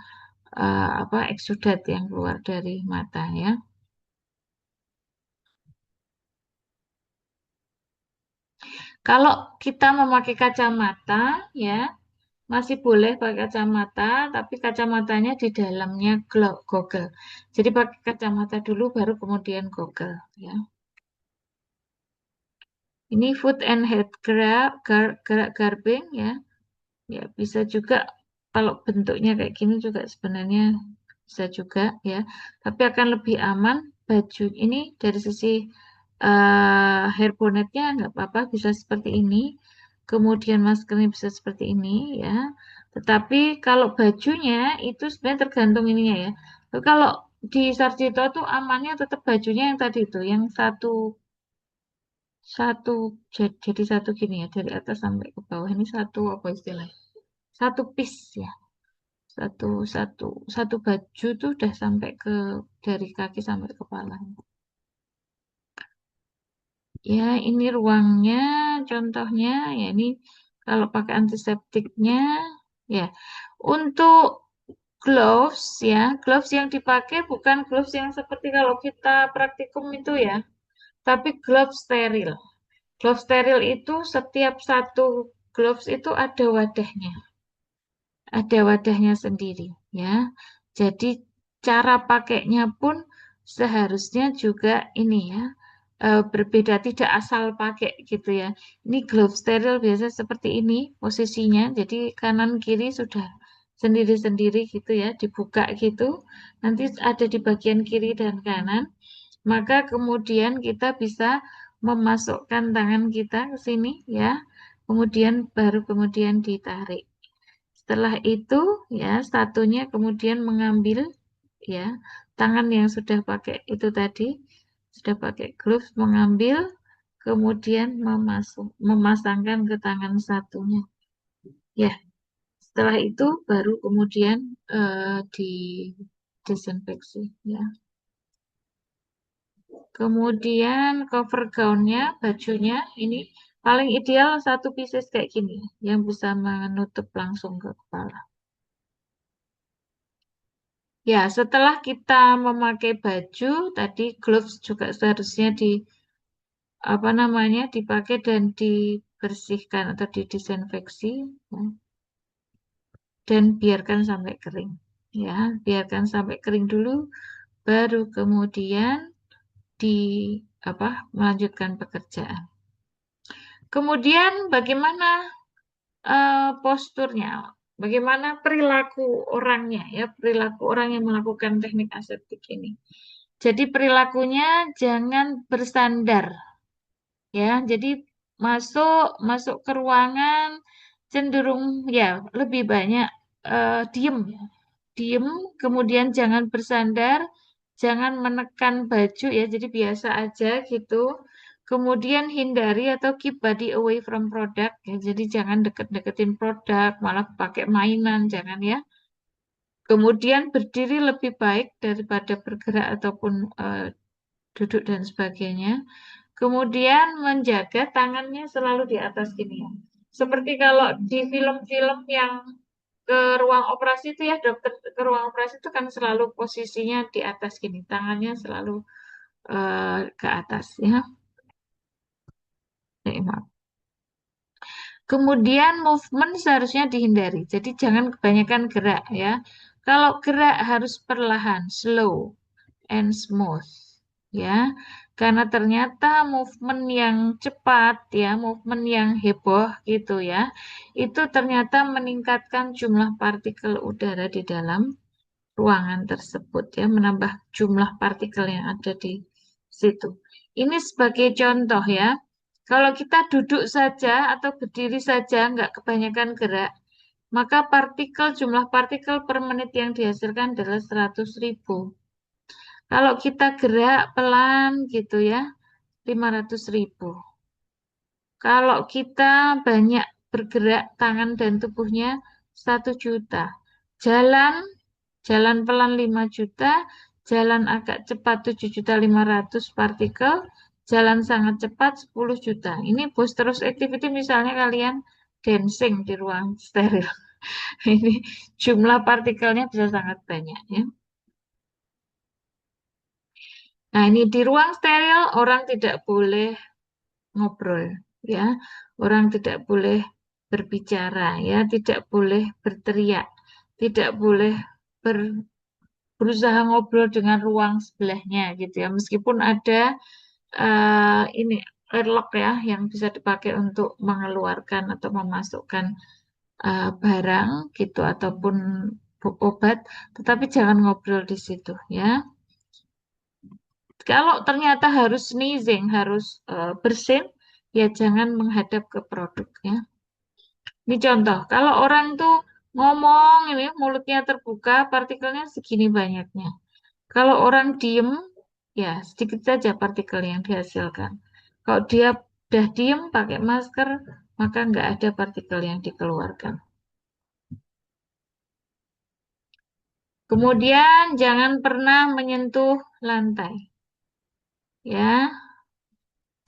[SPEAKER 1] apa eksudat yang keluar dari mata ya. Kalau kita memakai kacamata ya, masih boleh pakai kacamata, tapi kacamatanya di dalamnya goggle. Jadi pakai kacamata dulu, baru kemudian goggle. Ya. Ini foot and head garbing ya. Ya bisa juga kalau bentuknya kayak gini juga sebenarnya bisa juga ya. Tapi akan lebih aman baju ini dari sisi hair bonnetnya nggak apa-apa, bisa seperti ini. Kemudian maskernya bisa seperti ini ya. Tetapi kalau bajunya itu sebenarnya tergantung ininya ya. Tapi kalau di Sarjito tuh amannya tetap bajunya yang tadi itu, yang satu satu jadi satu gini ya, dari atas sampai ke bawah ini satu apa istilahnya? Satu piece ya. Satu satu satu baju tuh udah sampai ke dari kaki sampai kepala. Ya, ini ruangnya, contohnya, ya ini kalau pakai antiseptiknya, ya. Untuk gloves, ya, gloves yang dipakai bukan gloves yang seperti kalau kita praktikum itu ya, tapi gloves steril. Gloves steril itu setiap satu gloves itu ada wadahnya sendiri, ya. Jadi cara pakainya pun seharusnya juga ini ya, berbeda, tidak asal pakai gitu ya. Ini glove steril biasa seperti ini posisinya, jadi kanan kiri sudah sendiri-sendiri gitu ya, dibuka gitu. Nanti ada di bagian kiri dan kanan. Maka kemudian kita bisa memasukkan tangan kita ke sini ya. Kemudian baru kemudian ditarik. Setelah itu ya satunya kemudian mengambil ya tangan yang sudah pakai itu tadi, sudah pakai gloves, mengambil kemudian memasangkan ke tangan satunya. Ya, setelah itu baru kemudian di disinfeksi ya. Kemudian cover gownnya, bajunya ini paling ideal satu pieces kayak gini yang bisa menutup langsung ke kepala. Ya, setelah kita memakai baju, tadi gloves juga seharusnya apa namanya dipakai dan dibersihkan atau didisinfeksi, ya. Dan biarkan sampai kering. Ya, biarkan sampai kering dulu, baru kemudian di apa melanjutkan pekerjaan. Kemudian bagaimana posturnya? Bagaimana perilaku orangnya ya, perilaku orang yang melakukan teknik aseptik ini. Jadi perilakunya jangan bersandar ya. Jadi masuk masuk ke ruangan cenderung ya lebih banyak diem ya. Diem, kemudian jangan bersandar, jangan menekan baju ya. Jadi biasa aja gitu. Kemudian hindari atau keep body away from product ya. Jadi jangan deket-deketin produk, malah pakai mainan, jangan ya. Kemudian berdiri lebih baik daripada bergerak ataupun duduk dan sebagainya. Kemudian menjaga tangannya selalu di atas gini ya. Seperti kalau di film-film yang ke ruang operasi itu ya, dokter ke ruang operasi itu kan selalu posisinya di atas gini, tangannya selalu ke atas ya. Maaf. Kemudian movement seharusnya dihindari. Jadi jangan kebanyakan gerak ya. Kalau gerak harus perlahan, slow and smooth ya. Karena ternyata movement yang cepat ya, movement yang heboh gitu ya, itu ternyata meningkatkan jumlah partikel udara di dalam ruangan tersebut ya, menambah jumlah partikel yang ada di situ. Ini sebagai contoh ya. Kalau kita duduk saja atau berdiri saja, nggak kebanyakan gerak, maka jumlah partikel per menit yang dihasilkan adalah 100.000. Kalau kita gerak pelan gitu ya, 500.000. Kalau kita banyak bergerak tangan dan tubuhnya, 1 juta. Jalan, jalan pelan 5 juta, jalan agak cepat 7.500.000 partikel, jalan sangat cepat 10 juta. Ini boisterous activity misalnya kalian dancing di ruang steril. Ini jumlah partikelnya bisa sangat banyak ya. Nah, ini di ruang steril orang tidak boleh ngobrol ya. Orang tidak boleh berbicara ya, tidak boleh berteriak, tidak boleh berusaha ngobrol dengan ruang sebelahnya gitu ya. Meskipun ada ini airlock ya yang bisa dipakai untuk mengeluarkan atau memasukkan barang gitu ataupun obat, tetapi jangan ngobrol di situ ya. Kalau ternyata harus sneezing, harus bersin, ya jangan menghadap ke produk ya. Ini contoh, kalau orang tuh ngomong ini mulutnya terbuka, partikelnya segini banyaknya. Kalau orang diem, ya sedikit saja partikel yang dihasilkan. Kalau dia udah diem pakai masker, maka nggak ada partikel yang dikeluarkan. Kemudian jangan pernah menyentuh lantai, ya.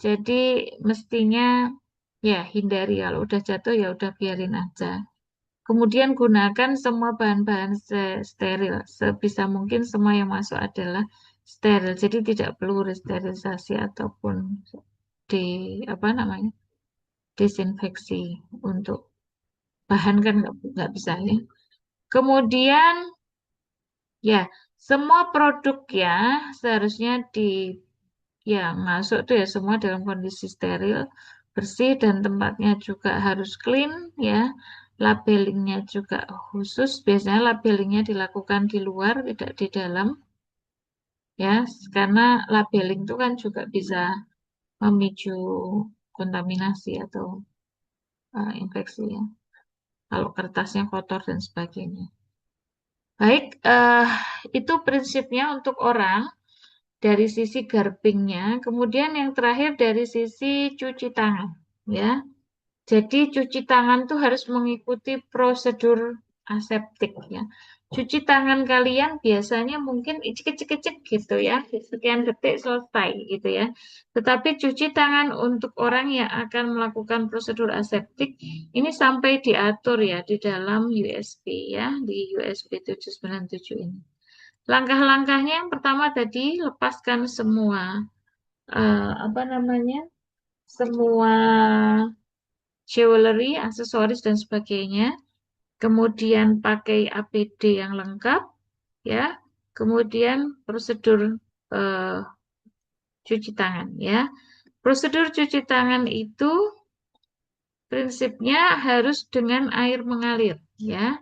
[SPEAKER 1] Jadi mestinya ya hindari kalau udah jatuh ya udah biarin aja. Kemudian gunakan semua bahan-bahan steril. Sebisa mungkin semua yang masuk adalah steril. Jadi tidak perlu resterilisasi ataupun di apa namanya desinfeksi untuk bahan kan nggak bisa ya. Kemudian ya semua produk ya seharusnya di yang masuk tuh ya semua dalam kondisi steril, bersih dan tempatnya juga harus clean ya. Labelingnya juga khusus. Biasanya labelingnya dilakukan di luar, tidak di dalam ya, karena labeling itu kan juga bisa memicu kontaminasi atau infeksi ya. Kalau kertasnya kotor dan sebagainya. Baik, itu prinsipnya untuk orang dari sisi garbingnya. Kemudian yang terakhir dari sisi cuci tangan, ya. Jadi cuci tangan tuh harus mengikuti prosedur aseptik ya. Cuci tangan kalian biasanya mungkin icik-icik gitu ya, sekian detik selesai gitu ya. Tetapi cuci tangan untuk orang yang akan melakukan prosedur aseptik ini sampai diatur ya di dalam USB ya, di USB 797 ini. Langkah-langkahnya yang pertama tadi lepaskan semua apa namanya? Semua jewelry, aksesoris dan sebagainya. Kemudian pakai APD yang lengkap, ya. Kemudian prosedur eh, cuci tangan, ya. Prosedur cuci tangan itu prinsipnya harus dengan air mengalir, ya.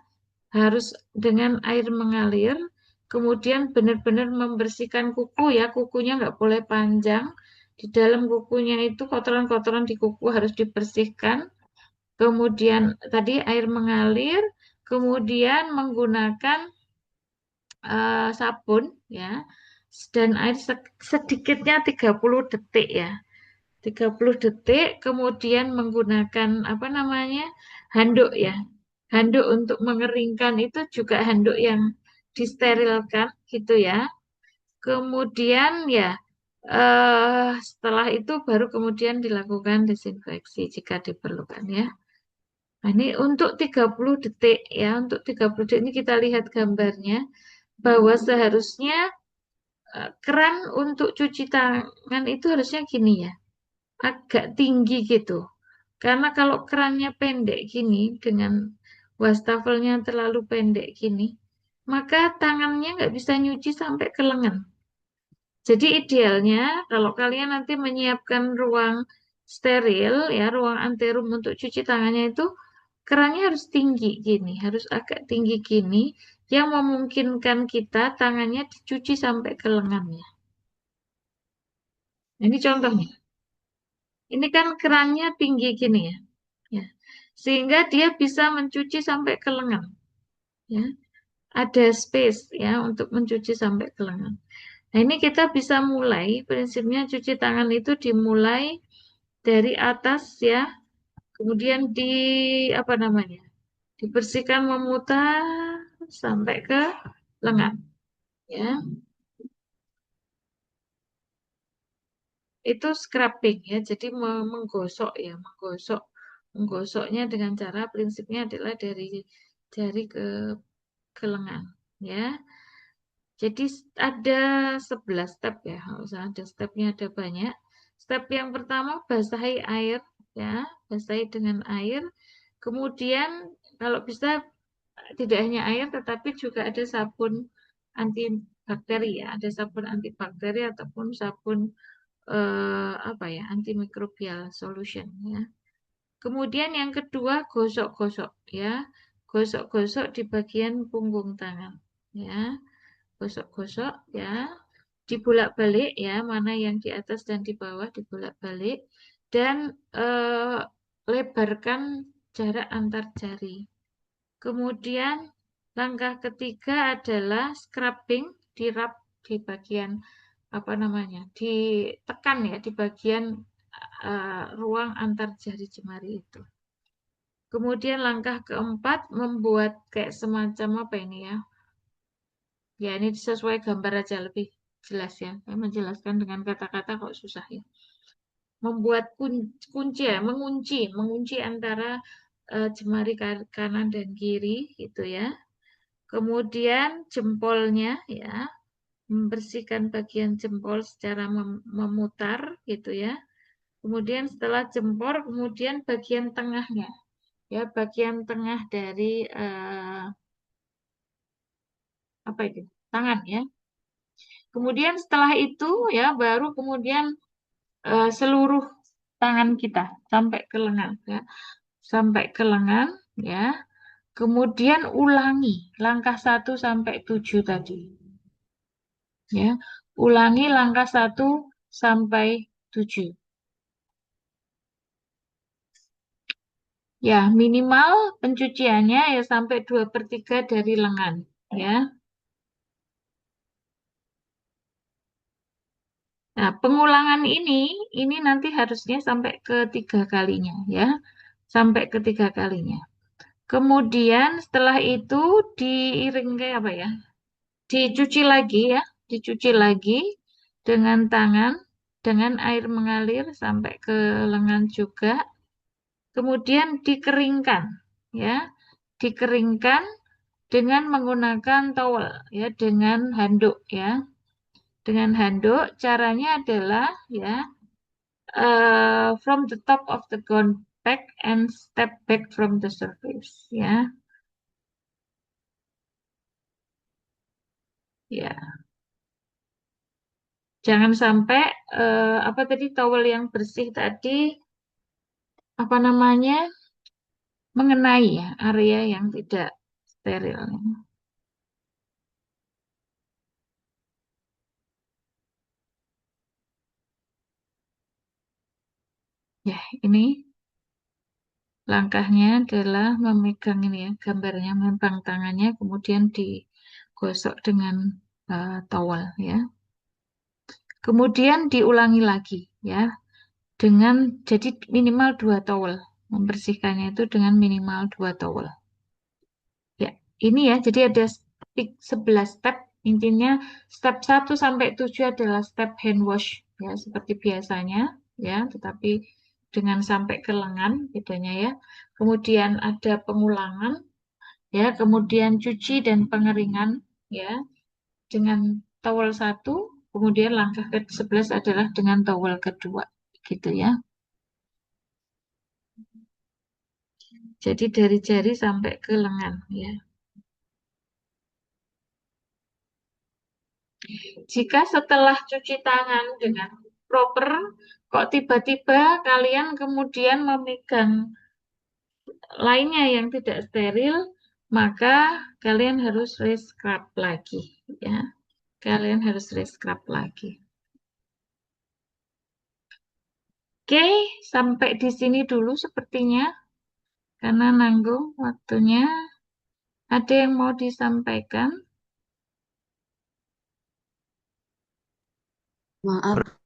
[SPEAKER 1] Harus dengan air mengalir. Kemudian benar-benar membersihkan kuku, ya. Kukunya nggak boleh panjang. Di dalam kukunya itu kotoran-kotoran di kuku harus dibersihkan. Kemudian tadi air mengalir, kemudian menggunakan sabun ya. Dan air sedikitnya 30 detik ya. 30 detik kemudian menggunakan apa namanya? Handuk ya. Handuk untuk mengeringkan itu juga handuk yang disterilkan gitu ya. Kemudian ya setelah itu baru kemudian dilakukan desinfeksi jika diperlukan ya. Nah, ini untuk 30 detik ya, untuk 30 detik ini kita lihat gambarnya bahwa seharusnya keran untuk cuci tangan itu harusnya gini ya, agak tinggi gitu. Karena kalau kerannya pendek gini dengan wastafelnya terlalu pendek gini, maka tangannya nggak bisa nyuci sampai ke lengan. Jadi idealnya kalau kalian nanti menyiapkan ruang steril ya, ruang anterum untuk cuci tangannya itu kerannya harus tinggi gini, harus agak tinggi gini yang memungkinkan kita tangannya dicuci sampai ke lengannya. Nah, ini contohnya. Ini kan kerannya tinggi gini ya. Ya. Sehingga dia bisa mencuci sampai ke lengan, ya. Ada space ya untuk mencuci sampai ke lengan. Nah, ini kita bisa mulai, prinsipnya cuci tangan itu dimulai dari atas ya, kemudian di apa namanya? Dibersihkan memutar sampai ke lengan, ya. Itu scrubbing ya, jadi menggosok ya, menggosok. Menggosoknya dengan cara prinsipnya adalah dari jari ke lengan, ya. Jadi ada 11 step ya, nggak usah ada stepnya ada banyak. Step yang pertama basahi air ya, basahi dengan air. Kemudian kalau bisa tidak hanya air tetapi juga ada sabun antibakteri ya, ada sabun antibakteri ataupun sabun apa ya, antimikrobial solution ya. Kemudian yang kedua gosok-gosok ya, gosok-gosok di bagian punggung tangan ya, gosok-gosok ya, dibolak-balik ya, mana yang di atas dan di bawah dibolak-balik dan lebarkan jarak antar jari. Kemudian langkah ketiga adalah scrubbing, dirab di bagian apa namanya, ditekan ya di bagian ruang antar jari jemari itu. Kemudian langkah keempat membuat kayak semacam apa ini ya? Ya ini sesuai gambar aja lebih jelas ya. Saya menjelaskan dengan kata-kata kok susah ya. Membuat kunci ya, mengunci antara jemari kanan dan kiri gitu ya. Kemudian jempolnya ya, membersihkan bagian jempol secara memutar gitu ya. Kemudian setelah jempol, kemudian bagian tengahnya ya, bagian tengah dari apa itu? Tangan ya. Kemudian setelah itu ya baru kemudian seluruh tangan kita sampai ke lengan ya, sampai ke lengan ya. Kemudian ulangi langkah 1 sampai 7 tadi ya. Ulangi langkah 1 sampai 7. Ya, minimal pencuciannya ya sampai 2/3 dari lengan ya. Nah, pengulangan ini nanti harusnya sampai ke 3 kalinya ya, sampai ke 3 kalinya. Kemudian setelah itu diiring kayak apa ya? Dicuci lagi ya, dicuci lagi dengan tangan, dengan air mengalir sampai ke lengan juga. Kemudian dikeringkan ya, dikeringkan dengan menggunakan towel ya, dengan handuk ya. Dengan handuk caranya adalah ya from the top of the ground back and step back from the surface ya. Ya, jangan sampai apa tadi towel yang bersih tadi apa namanya mengenai ya area yang tidak steril. Ya, ini langkahnya adalah memegang ini ya gambarnya memegang tangannya kemudian digosok dengan towel ya. Kemudian diulangi lagi ya dengan jadi minimal 2 towel. Membersihkannya itu dengan minimal 2 towel. Ya, ini ya, jadi ada 11 step. Intinya step 1 sampai 7 adalah step hand wash ya, seperti biasanya ya, tetapi dengan sampai ke lengan bedanya ya. Kemudian ada pengulangan ya, kemudian cuci dan pengeringan ya dengan towel satu, kemudian langkah ke-11 adalah dengan towel kedua gitu ya. Jadi dari jari sampai ke lengan ya. Jika setelah cuci tangan dengan proper, kok tiba-tiba kalian kemudian memegang lainnya yang tidak steril, maka kalian harus re-scrub lagi ya. Kalian harus re-scrub lagi. Oke, sampai di sini dulu sepertinya karena nanggung waktunya. Ada yang mau disampaikan?
[SPEAKER 2] Maaf,